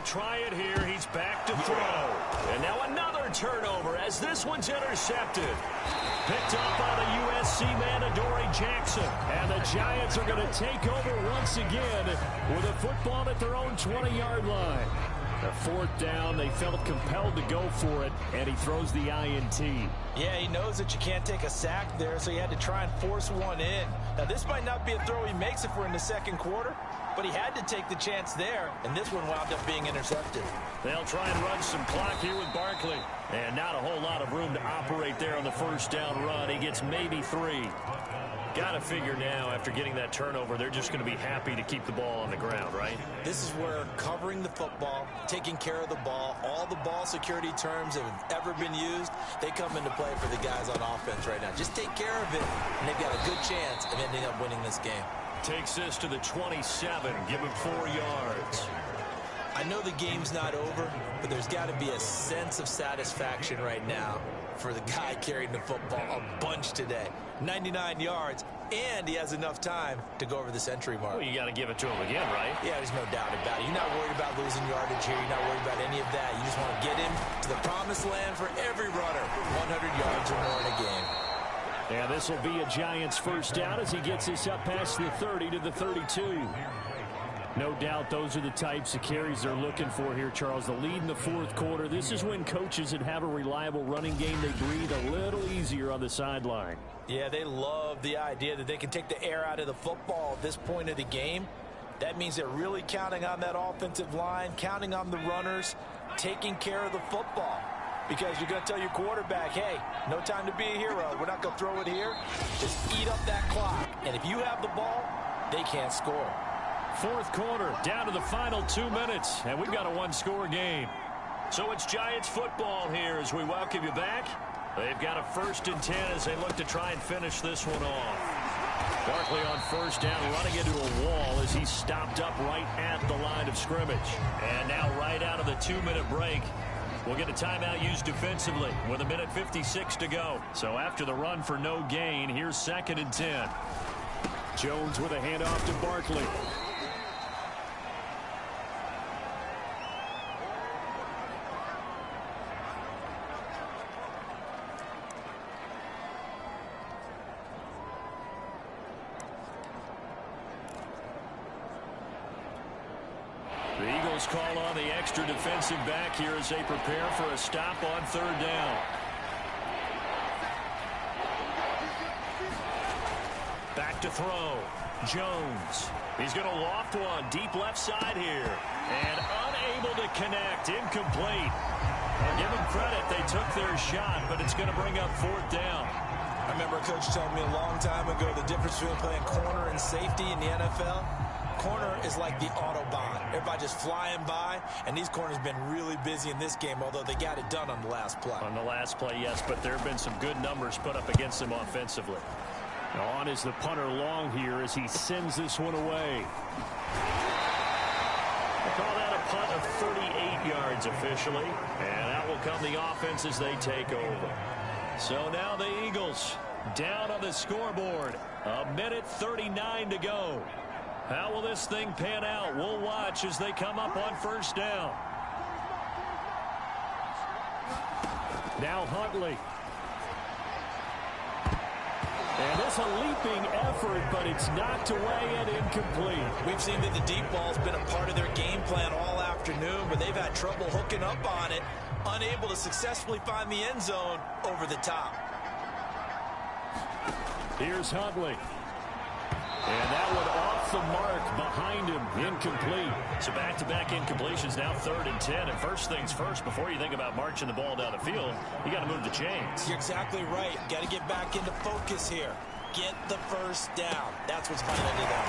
Try it here. He's back to throw. And now another turnover as this one's intercepted. Picked up by the USC man, Adoree Jackson. And the Giants are going to take over once again with a football at their own 20-yard line. A 4th down, they felt compelled to go for it, and he throws the INT. Yeah, he knows that you can't take a sack there, so he had to try and force one in. Now, this might not be a throw he makes if we're in the second quarter, but he had to take the chance there, and this one wound up being intercepted. They'll try and run some clock here with Barkley. And not a whole lot of room to operate there on the first down run. He gets maybe 3. Got to figure now, after getting that turnover, they're just going to be happy to keep the ball on the ground, right? This is where covering the football, taking care of the ball, all the ball security terms that have ever been used, they come into play for the guys on offense right now. Just take care of it, and they've got a good chance of ending up winning this game. Takes this to the 27, give him 4 yards. I know the game's not over, but there's got to be a sense of satisfaction right now for the guy carrying the football a bunch today. 99 yards, and he has enough time to go over the century mark. Well, you got to give it to him again, right? Yeah, there's no doubt about it. You're not worried about losing yardage here. You're not worried about any of that. You just want to get him to the promised land for every runner. 100 yards or more in a game. And this will be a Giants first down as he gets this up past the 30 to the 32. No doubt those are the types of carries they're looking for here, Charles. The lead in the 4th quarter. This is when coaches that have a reliable running game, they breathe a little easier on the sideline. Yeah, they love the idea that they can take the air out of the football at this point of the game. That means they're really counting on that offensive line, counting on the runners, taking care of the football. Because you're going to tell your quarterback, hey, no time to be a hero. We're not going to throw it here. Just eat up that clock. And if you have the ball, they can't score. 4th quarter, down to the final 2 minutes, and we've got a 1-score game. So it's Giants football here as we welcome you back. They've got a 1st and 10 as they look to try and finish this one off. Barkley on first down, running into a wall as he's stopped up right at the line of scrimmage. And now right out of the 2-minute break, we'll get a timeout used defensively with 1:56 to go. So after the run for no gain, here's 2nd and 10. Jones with a handoff to Barkley. The Eagles call on the extra defensive back here as they prepare for a stop on 3rd down. Back to throw. Jones. He's going to loft one deep left side here. And unable to connect. Incomplete. I'll give them credit. They took their shot, but it's going to bring up 4th down. I remember a coach telling me a long time ago the difference between playing corner and safety in the NFL. Corner is like the Autobahn. Everybody just flying by, and these corners have been really busy in this game, although they got it done on the last play. On the last play, yes, but there have been some good numbers put up against them offensively. On is the punter long here as he sends this one away. We'll call that a punt of 38 yards officially. And out will come the offense as they take over. So now the Eagles down on the scoreboard. 1:39 to go. How will this thing pan out? We'll watch as they come up on first down. Now Huntley. And this a leaping effort, but it's knocked away and incomplete. We've seen that the deep ball's been a part of their game plan all afternoon, but they've had trouble hooking up on it, unable to successfully find the end zone over the top. Here's Huntley. And that one off the mark behind him, incomplete. So back-to-back incompletions, now 3rd and 10. And first things first, before you think about marching the ball down the field, you got to move the chains. You're exactly right. Got to get back into focus here. Get the first down. That's what's vital to them.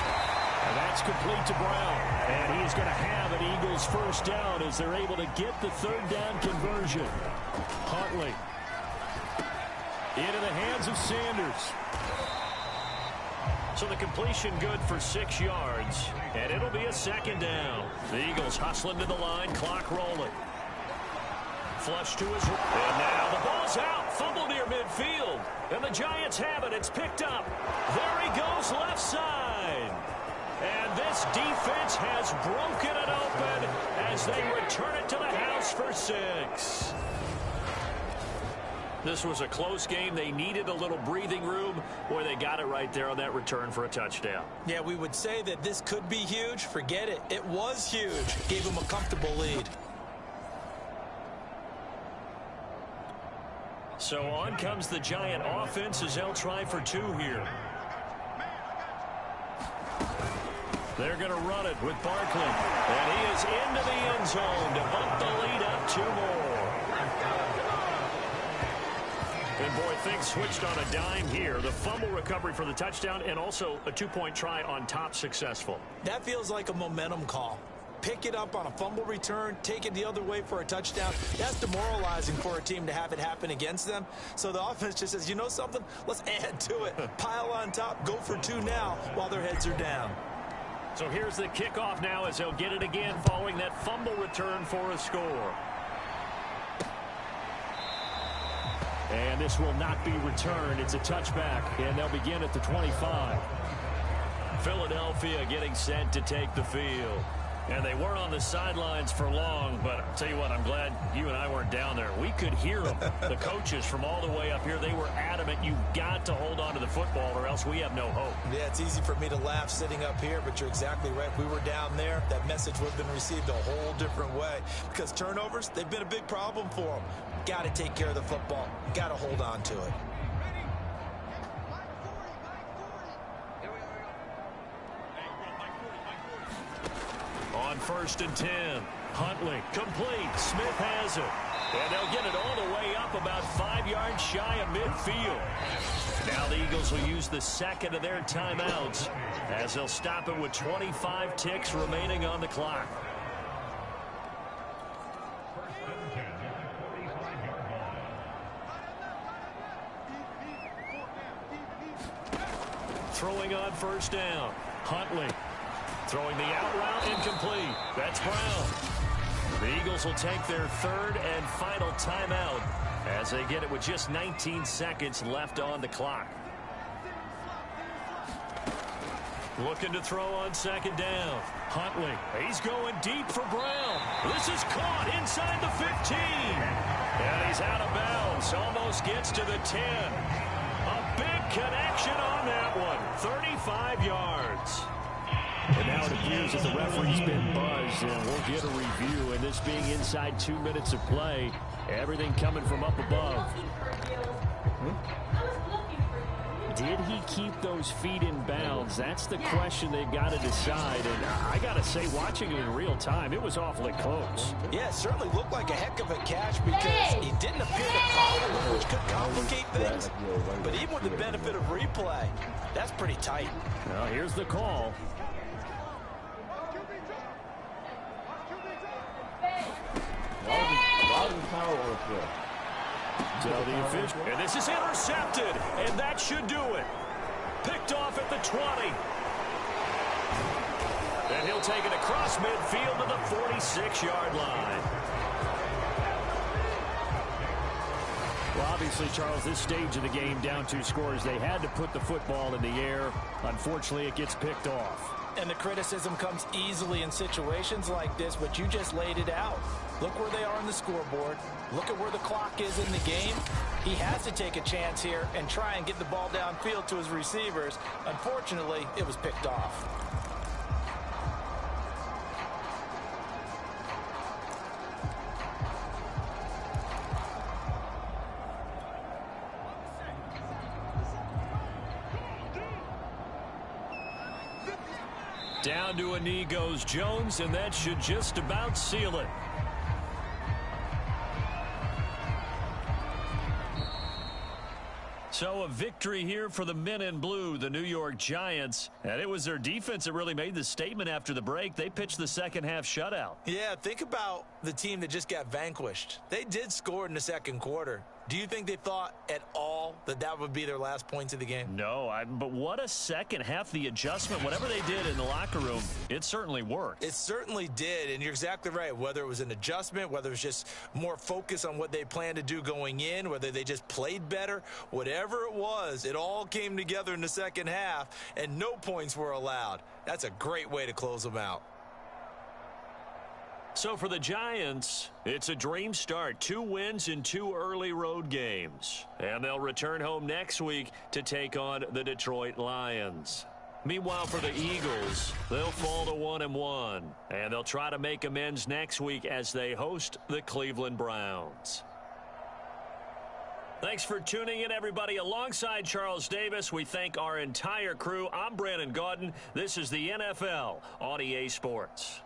And that's complete to Brown. And he's going to have an Eagles first down as they're able to get the 3rd down conversion. Huntley into the hands of Sanders. So the completion good for 6 yards, and it'll be a 2nd down. The Eagles hustling to the line, clock rolling. Flush to his right. And now the ball's out, fumble near midfield. And the Giants have it, it's picked up. There he goes, left side. And this defense has broken it open as they return it to the house for 6. This was a close game. They needed a little breathing room. Boy, they got it right there on that return for a touchdown. Yeah, we would say that this could be huge. Forget it. It was huge. Gave them a comfortable lead. So on comes the Giant offense as they'll try for 2 here. They're going to run it with Barkley. And he is into the end zone to bump the lead up 2 more. And, boy, things switched on a dime here. The fumble recovery for the touchdown and also a 2-point try on top successful. That feels like a momentum call. Pick it up on a fumble return, take it the other way for a touchdown. That's demoralizing for a team to have it happen against them. So the offense just says, you know something? Let's add to it. Pile on top, go for 2 now while their heads are down. So here's the kickoff now as they'll get it again following that fumble return for a score. And this will not be returned. It's a touchback, and they'll begin at the 25. Philadelphia getting set to take the field. And they weren't on the sidelines for long, but I'll tell you what, I'm glad you and I weren't down there. We could hear them. The coaches from all the way up here, they were adamant. You've got to hold on to the football or else we have no hope. Yeah, it's easy for me to laugh sitting up here, but you're exactly right. If we were down there, that message would have been received a whole different way. Because turnovers, they've been a big problem for them. Got to take care of the football. Got to hold on to it. On 1st and 10, Huntley complete. Smith has it. And they'll get it all the way up about 5 yards shy of midfield. Now the Eagles will use the 2nd of their timeouts as they'll stop it with 25 ticks remaining on the clock. Throwing on 1st down, Huntley. Throwing the out route incomplete. That's Brown. The Eagles will take their 3rd and final timeout as they get it with just 19 seconds left on the clock. Looking to throw on 2nd down. Huntley. He's going deep for Brown. This is caught inside the 15. And he's out of bounds. Almost gets to the 10. A big connection on that one. 35 yards. And now it appears that the referee's been buzzed, and we'll get a review. And this being inside 2 minutes of play, everything coming from up above. Did he keep those feet in bounds? That's the question they've got to decide. And I got to say, watching it in real time, it was awfully close. Yeah, it certainly looked like a heck of a catch because he didn't appear to follow him, which could complicate things. But even with the benefit of replay, that's pretty tight. Now, here's the call. So the official, and this is intercepted, and that should do it. Picked off at the 20. And he'll take it across midfield to the 46-yard line. Well, obviously, Charles, this stage of the game, down 2 scores, they had to put the football in the air. Unfortunately, it gets picked off. And the criticism comes easily in situations like this, but you just laid it out. Look where they are on the scoreboard. Look at where the clock is in the game. He has to take a chance here and try and get the ball downfield to his receivers. Unfortunately, it was picked off. Down to a knee goes Jones, and that should just about seal it. So a victory here for the men in blue, the New York Giants. And it was their defense that really made the statement after the break. They pitched the second half shutout. Yeah, think about the team that just got vanquished. They did score in the second quarter. Do you think they thought at all that that would be their last points of the game? No, but what a second half. The adjustment, whatever they did in the locker room, it certainly worked. It certainly did, and you're exactly right. Whether it was an adjustment, whether it was just more focus on what they planned to do going in, whether they just played better, whatever it was, it all came together in the second half, and no points were allowed. That's a great way to close them out. So for the Giants, it's a dream start. 2 wins in 2 early road games. And they'll return home next week to take on the Detroit Lions. Meanwhile, for the Eagles, they'll fall to 1-1. And they'll try to make amends next week as they host the Cleveland Browns. Thanks for tuning in, everybody. Alongside Charles Davis, we thank our entire crew. I'm Brandon Gaudin. This is the NFL on EA Sports.